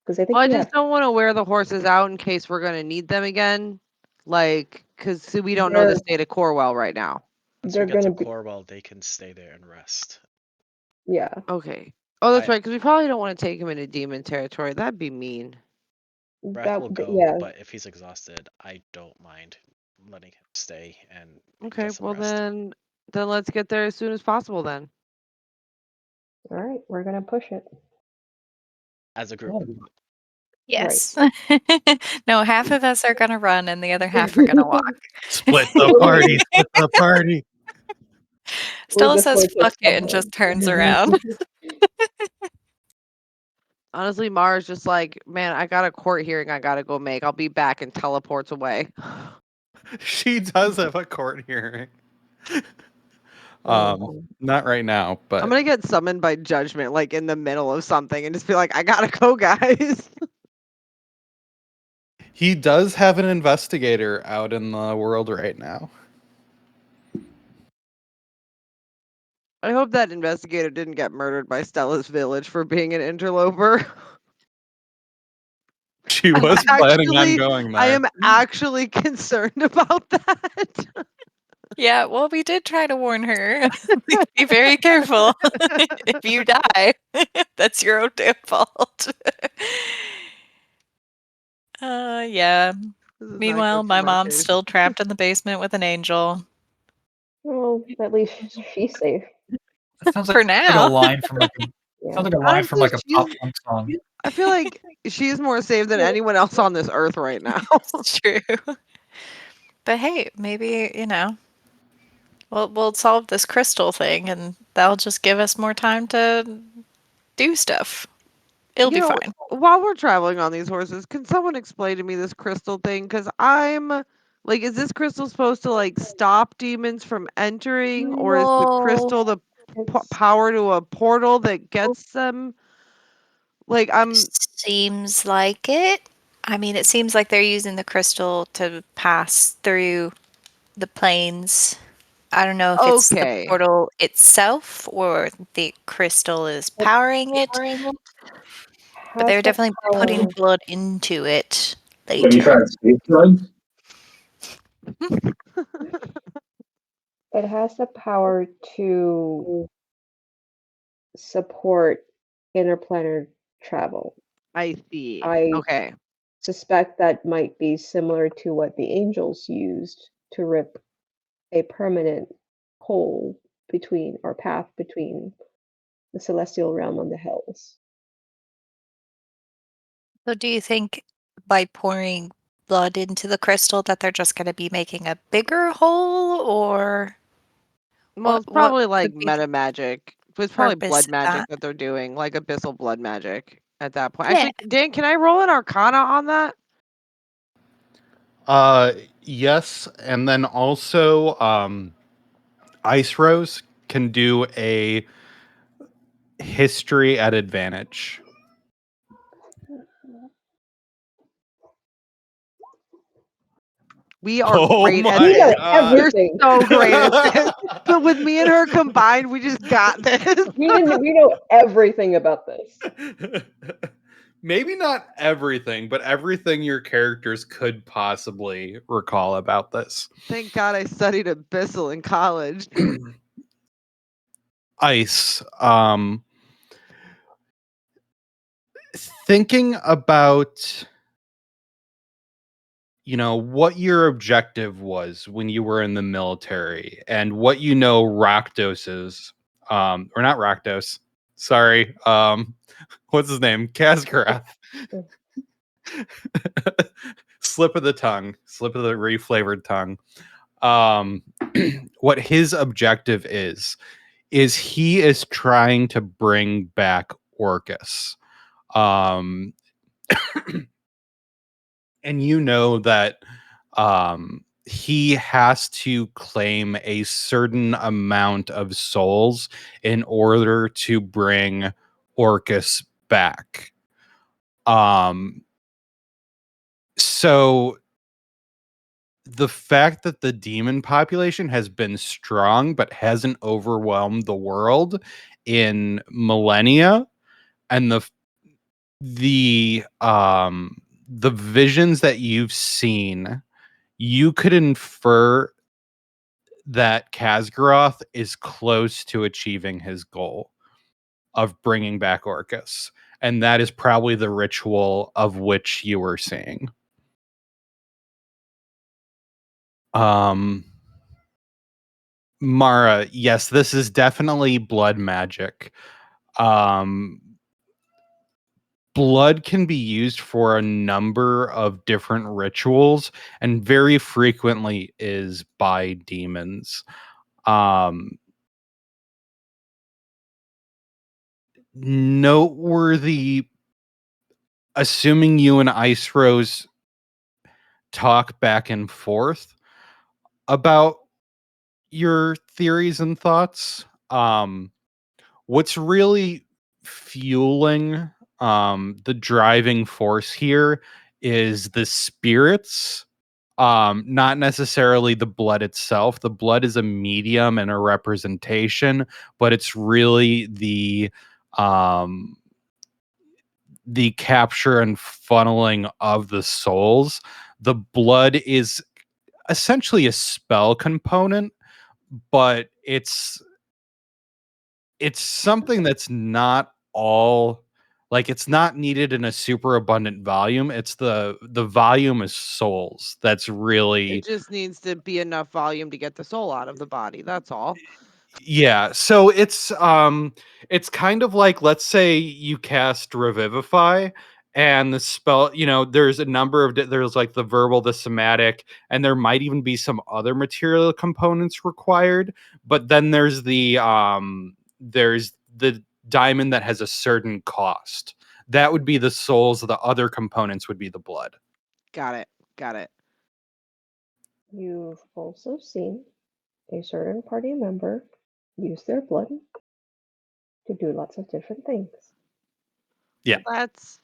because I think Well, I we just have don't want to wear the horses out in case we're going to need them again. Like, because we don't know the They're- state of Corwell right now. Once they're we get to gonna be Corwell, they can stay there and rest. yeah. Okay. Oh, that's I- right, because we probably don't want to take him into demon territory. That'd be mean. Wrath will go, Yeah. but if he's exhausted, I don't mind letting him stay and Okay, get some well rest. then let's get there as soon as possible then. All right, we're gonna push it. As a group. Yes. No, half of us are going to run and the other half are going to walk. Split the party. Split the party. Stella just says going to fuck it and just turns around. Honestly, Mara's just like, man, I got a court hearing I gotta go make. I'll be back, and teleports away. She does have a court hearing. Oh, Not right now, but I'm gonna get summoned by judgment, like in the middle of something, and just be like, I gotta go, guys. he does have an investigator out in the world right now. I hope that investigator didn't get murdered by Stella's village for being an interloper. She I'm was planning on actually- going there. I am actually concerned about that. Yeah, well, we did try to warn her. Be very careful. If you die, that's your own damn fault. Yeah. This is not Meanwhile, good for my my mom's face. still trapped in the basement with an angel. well, at least she's safe. That sounds For like a now. line from like a, Yeah. sounds like a line from like a Honestly, pop punk song. I feel like she's more safe than anyone else on this earth right now. It's true. But hey, maybe, we'll solve this crystal thing and that'll just give us more time to do stuff. It'll be fine. While we're traveling on these horses, can someone explain to me this crystal thing? Because I'm like, is this crystal supposed to like stop demons from entering, or is the crystal the It's- power to a portal that gets them? Like, Seems like it. I mean, it seems like they're using the crystal to pass through the planes. I don't know if it's the Okay. portal itself or the crystal is powering it, but they're has the definitely putting power- blood into it Have you later. tried space drugs? It has the power to support interplanar travel. I see. I Okay. suspect that might be similar to what the angels used to rip a permanent hole between or path between the celestial realm and the hells. So do you think by pouring blood into the crystal that they're just going to be making a bigger hole, or Well, it's what probably could like be the meta magic. It's probably purpose blood of magic that? that they're doing, like abyssal blood magic at that point. Yeah. Actually, Dan, can I roll an arcana on that? Yes, and then also Ice Rose can do a history at advantage. We are Oh great at my We know this. God. We're everything. so great at this. But with me and her combined, we just got this. We know everything about this. Maybe not everything, but everything your characters could possibly recall about this. Thank God I studied abyssal in college. Ice. Thinking about what your objective was when you were in the military and what Rakdos is, or not Rakdos, sorry, what's his name, Kazgarath. Slip of the reflavored tongue. What his objective is he is trying to bring back Orcus. And that he has to claim a certain amount of souls in order to bring Orcus back. So the fact that the demon population has been strong but hasn't overwhelmed the world in millennia, and the visions that you've seen, you could infer that Kazgaroth is close to achieving his goal of bringing back Orcus, and that is probably the ritual of which you were seeing. Mara, yes, this is definitely blood magic. Blood can be used for a number of different rituals and very frequently is by demons. Noteworthy assuming you and Ice Rose talk back and forth about your theories and thoughts, what's really fueling the driving force here is the spirits, not necessarily the blood itself. The blood is a medium and a representation, but it's really the capture and funneling of the souls. The blood is essentially a spell component, but it's something that's not all, like, it's not needed in a super abundant volume. It's the volume is souls that's really, It just needs to be enough volume to get the soul out of the body. That's all. yeah. So it's kind of like, let's say you cast Revivify, and the spell, there's a number of there's like the verbal, the somatic, and there might even be some other material components required, but then there's the diamond that has a certain cost. That would be the souls. The other components would be the blood. Got it. Got it. You've also seen a certain party member use their blood to do lots of different things. Yeah. That's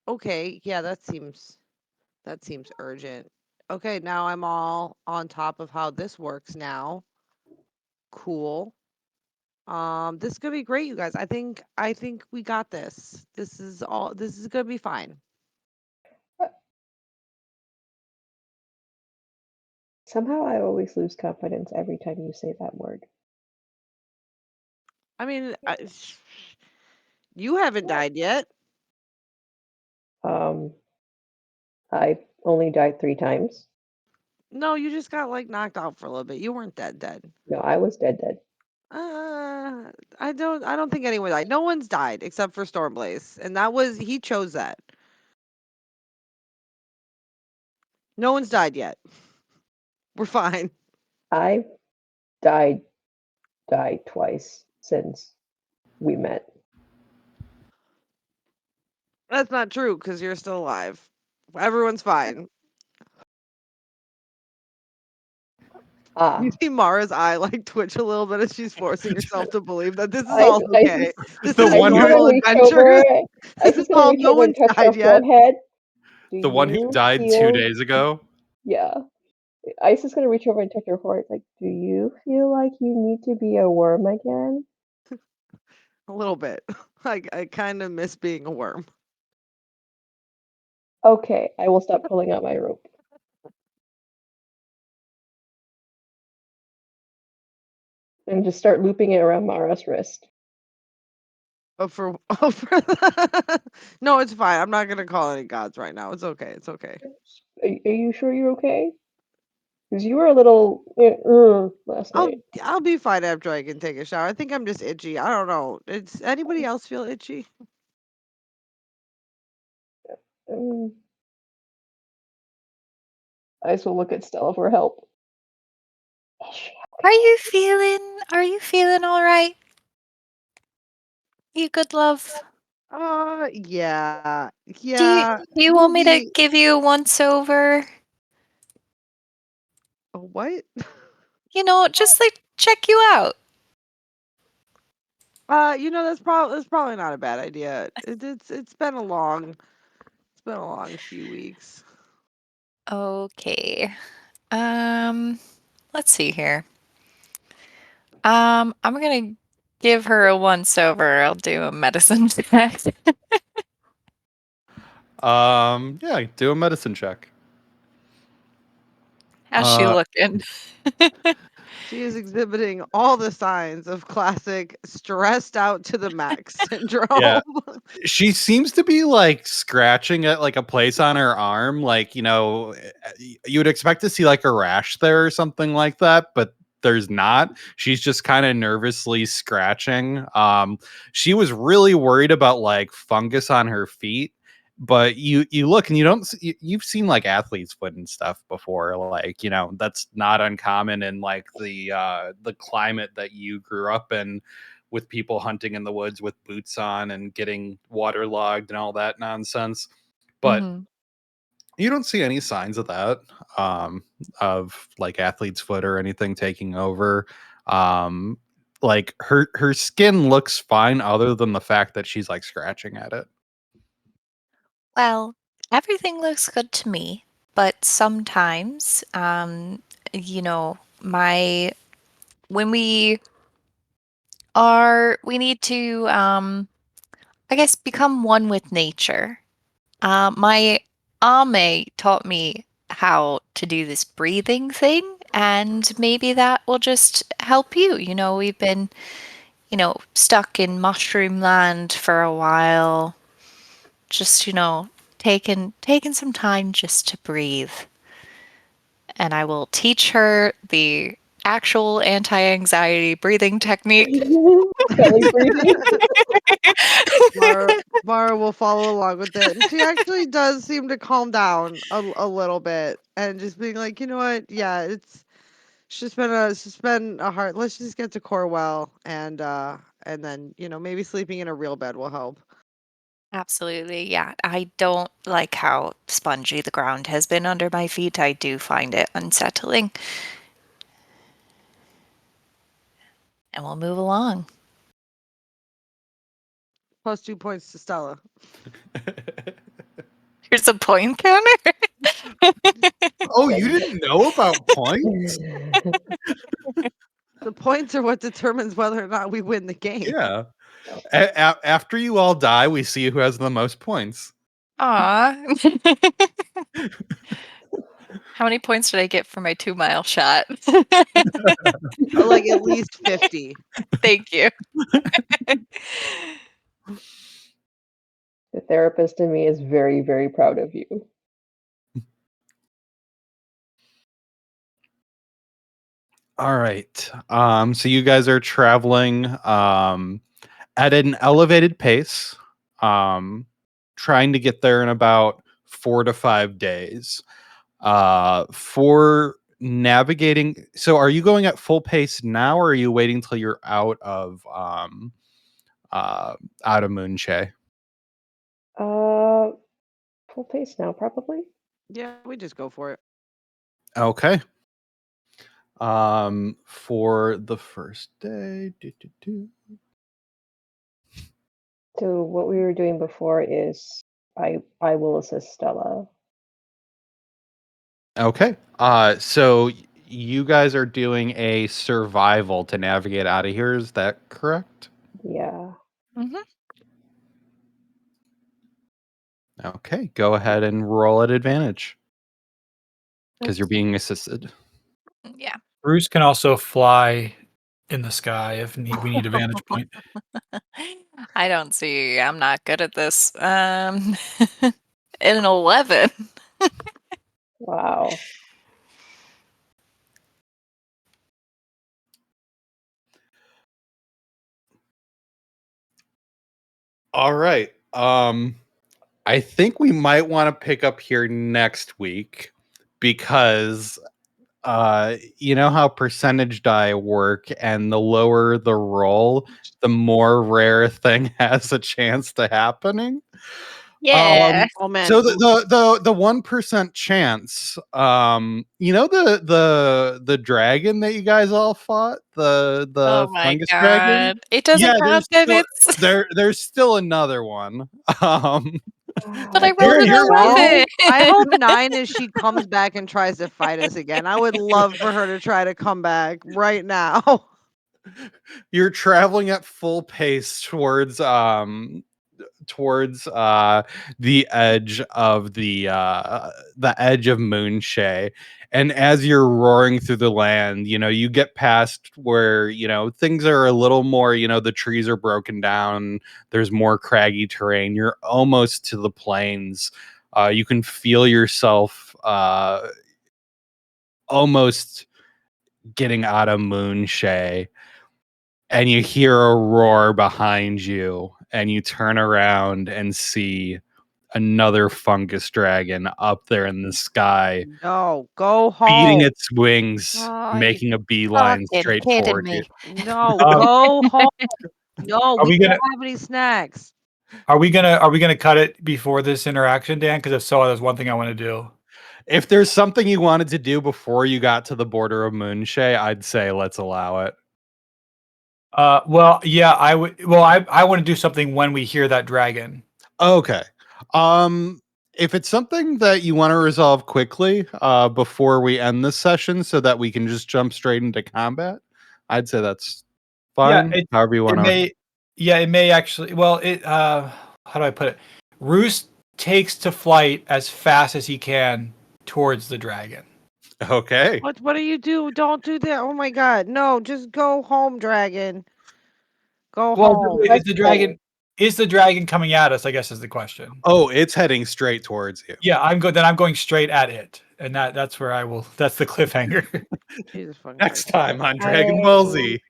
okay. Yeah, that seems urgent. Okay, now I'm all on top of how this works now. Cool. This is gonna be great, you guys. I think we got this. This is gonna be fine. Somehow I always lose confidence every time you say that word. I mean, you haven't died yet. I only died 3 times. No, you just got like knocked out for a little bit. You weren't dead. No, I was dead. I don't think anyone died. No one's died except for Stormblaze, and he chose that. No one's died yet. We're fine. I died twice since we met. That's not true because you're still alive. Everyone's fine. You see Mara's eye like twitch a little bit as she's forcing herself to believe that this is all okay. This The is one who- normal adventure. Ice is gonna reach over and touch her died yet. forehead. The one who died 2 feel- days ago. Yeah. Ice is gonna reach over and touch her forehead. Like, do you feel like you need to be a worm again? A little bit. I kind of miss being a worm. Okay, I will stop pulling out my rope. And just start looping it around Mara's wrist. No, it's fine. I'm not gonna call any gods right now. It's okay. It's okay. Are you sure you're okay? Because you were a little last night. I'll be fine after I can take a shower. I think I'm just itchy. I don't know. Does anybody else feel itchy? Ice will look at Stella for help. Are you feeling all right? You good, love? Yeah. Do Yeah. you want me to give you a once over? What? Just like check you out. That's probably not a bad idea. It's been a long few weeks. Okay. Let's see here. I'm gonna give her a once over. I'll do a medicine check. Yeah, do a medicine check. How's she looking? She is exhibiting all the signs of classic stressed out to the max syndrome. Yeah. She seems to be like scratching at like a place on her arm, like, you would expect to see like a rash there or something like that, but there's not. She's just kind of nervously scratching. She was really worried about like fungus on her feet, but you look and you've seen like athlete's foot and stuff before, like, that's not uncommon in like the climate that you grew up in, with people hunting in the woods with boots on and getting waterlogged and all that nonsense. But Mhm. you don't see any signs of that, of like athlete's foot or anything taking over. Like her skin looks fine other than the fact that she's like scratching at it. Well, everything looks good to me, but sometimes, you know, my when we need to, I guess, become one with nature. My Ame taught me how to do this breathing thing, and maybe that will just help you. You know, we've been, stuck in mushroom land for a while. Just, taking some time just to breathe. And I will teach her the actual anti-anxiety breathing technique. Belly breathing. Mara will follow along with it, and she actually does seem to calm down a little bit, and just being like, you know what? Yeah, it's just been a hard. Let's just get to Corwell, and then maybe sleeping in a real bed will help. Absolutely, yeah. I don't like how spongy the ground has been under my feet. I do find it unsettling. And we'll move along. Plus 2 points to Stella. Here's a point counter. Oh, you didn't know about points? The points are what determines whether or not we win the game. Yeah. After you all die, we see who has the most points. Aw. How many points did I get for my 2-mile shot? Like at least 50. Thank you. The therapist in me is very, very proud of you. All right. So you guys are traveling at an elevated pace, trying to get there in about 4 to 5 days. For navigating, so are you going at full pace now, or are you waiting till you're out of Moonshay? Full pace now, probably. Yeah, we just go for it. Okay. For the first day. So what we were doing before is I will assist Stella. Okay. So you guys are doing a survival to navigate out of here. Is that correct? Yeah. Mhm. Okay. Go ahead and roll at advantage because you're being assisted. Yeah. Bruce can also fly in the sky if we need a vantage point. I don't see. I'm not good at this. An 11. Wow. All right. I think we might want to pick up here next week because you know how percentage die work, and the lower the roll, the more rare thing has a chance to happening. Yeah. Oh man. So the 1% chance, you know the dragon that you guys all fought, the Oh my fungus dragon. god. It doesn't count if it's. There's still another one. But I Here- rolled an here- 11. I hope 9 is she comes back and tries to fight us again. I would love for her to try to come back right now. You're traveling at full pace towards the edge of the edge of Moonshay, and as you're roaring through the land, you know, you get past where, you know, things are a little more, you know, the trees are broken down, there's more craggy terrain, you're almost to the plains. You can feel yourself almost getting out of Moonshay, and you hear a roar behind you, and you turn around and see another fungus dragon up there in the sky, No, go beating home. its wings, Oh, you making a beeline fucking straight kidding toward you. me. No, Um, go home. No, Are we we don't gonna have any snacks. are we gonna cut it before this interaction, Dan? Because if so, there's one thing I want to do. If there's something you wanted to do before you got to the border of Moonshay, I'd say let's allow it. Well, yeah, I would. Well, I want to do something when we hear that dragon. Okay. If it's something that you want to resolve quickly, before we end this session so that we can just jump straight into combat, I'd say that's fine. it- However you It want to. may, yeah, it may actually. Well, how do I put it? Roos takes to flight as fast as he can towards the dragon. Okay. What do you do? Don't do that. Oh my god. No, just go home, dragon. Go Well, home. is the dragon coming at us? I guess is the question. Oh, it's heading straight towards you. Yeah, I'm good. Then I'm going straight at it, and that's where I will. That's the cliffhanger. Jesus fucking Next Christ. time on Dragon Ball Z.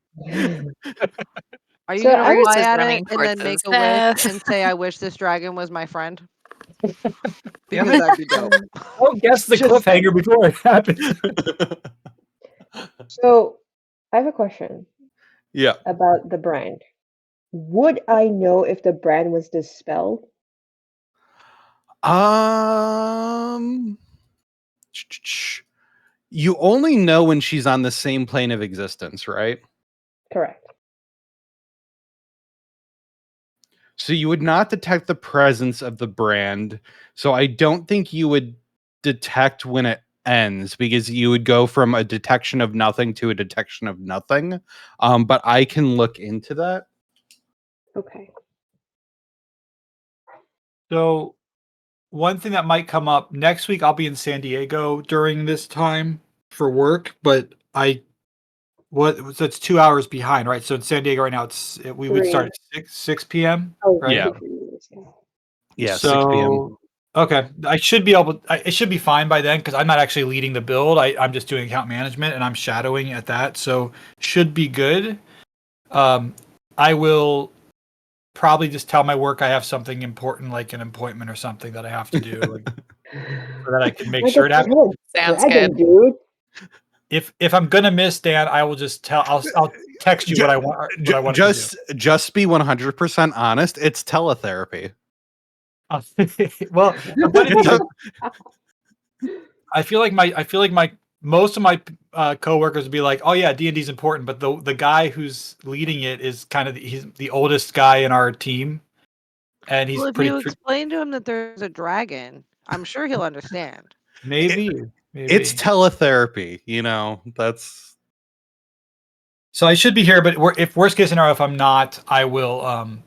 Are you So gonna I was fly just at running it and then towards make his a wish death. and say, "I wish this dragon was my friend"? Yeah. Because that'd be dope. I'll guess the Just- cliffhanger before it happens. So I have a question Yeah. about the brand. Would I know if the brand was dispelled? You only know when she's on the same plane of existence, right? Correct. So you would not detect the presence of the brand. So I don't think you would detect when it ends, because you would go from a detection of nothing to a detection of nothing. But I can look into that. Okay. So, one thing that might come up next week, I'll be in San Diego during this time for work, but that's 2 hours behind, right? So in San Diego right now, we would start at 6 p.m. Oh, right? Yeah. Yeah, 6 p.m. Okay, I should be able. It should be fine by then because I'm not actually leading the build. I'm just doing account management and I'm shadowing at that, so should be good. I will probably just tell my work I have something important, like an appointment or something that I have to do, so that I can make sure it happens. Sounds Dragon, good. dude. If I'm gonna miss Dan, I will just tell. I'll text you what I want. What I want Just be 100% honest. It's teletherapy. to do. Well, I'm gonna be- I feel like my most of my coworkers would be like, "Oh yeah, D&D's important," but the guy who's leading it is kind of he's the oldest guy in our team, and he's Well, if pretty you explain to him that there's a dragon, I'm sure he'll understand. maybe. It's teletherapy, that's So I should be here, but if worst case scenario, if I'm not, I will.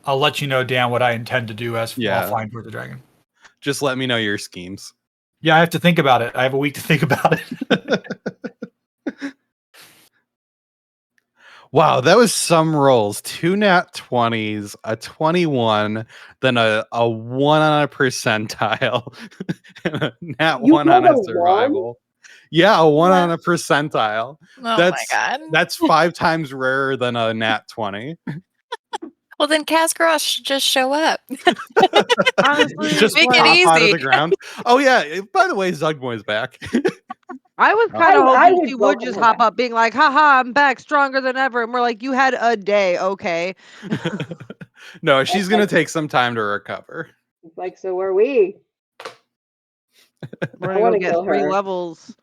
I'll let you know, Dan, what I intend to do while flying toward the dragon. just let me know your schemes. Yeah, I have to think about it. I have a week to think about it. Wow, that was some rolls. 2 nat 20s, a 21, then a 1 on a percentile, and a nat You 1 on got a a survival. Yeah, a 1 on a percentile. Oh my god. That's 5 times rarer than a nat 20. Well, then Kazgross should just show up. Honestly, Just Make pop it out of easy. the ground. Oh yeah, by the way, Zugmoy's back. I was kind of I hoping would she would welcome just her hop back. up being like, haha, I'm back stronger than ever. And we're like, you had a day, okay. No, she's gonna take some time to recover. Like, so are we. We're I gonna wanna go get kill 3 her. levels,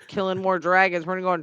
killing more dragons. We're gonna go on dragon.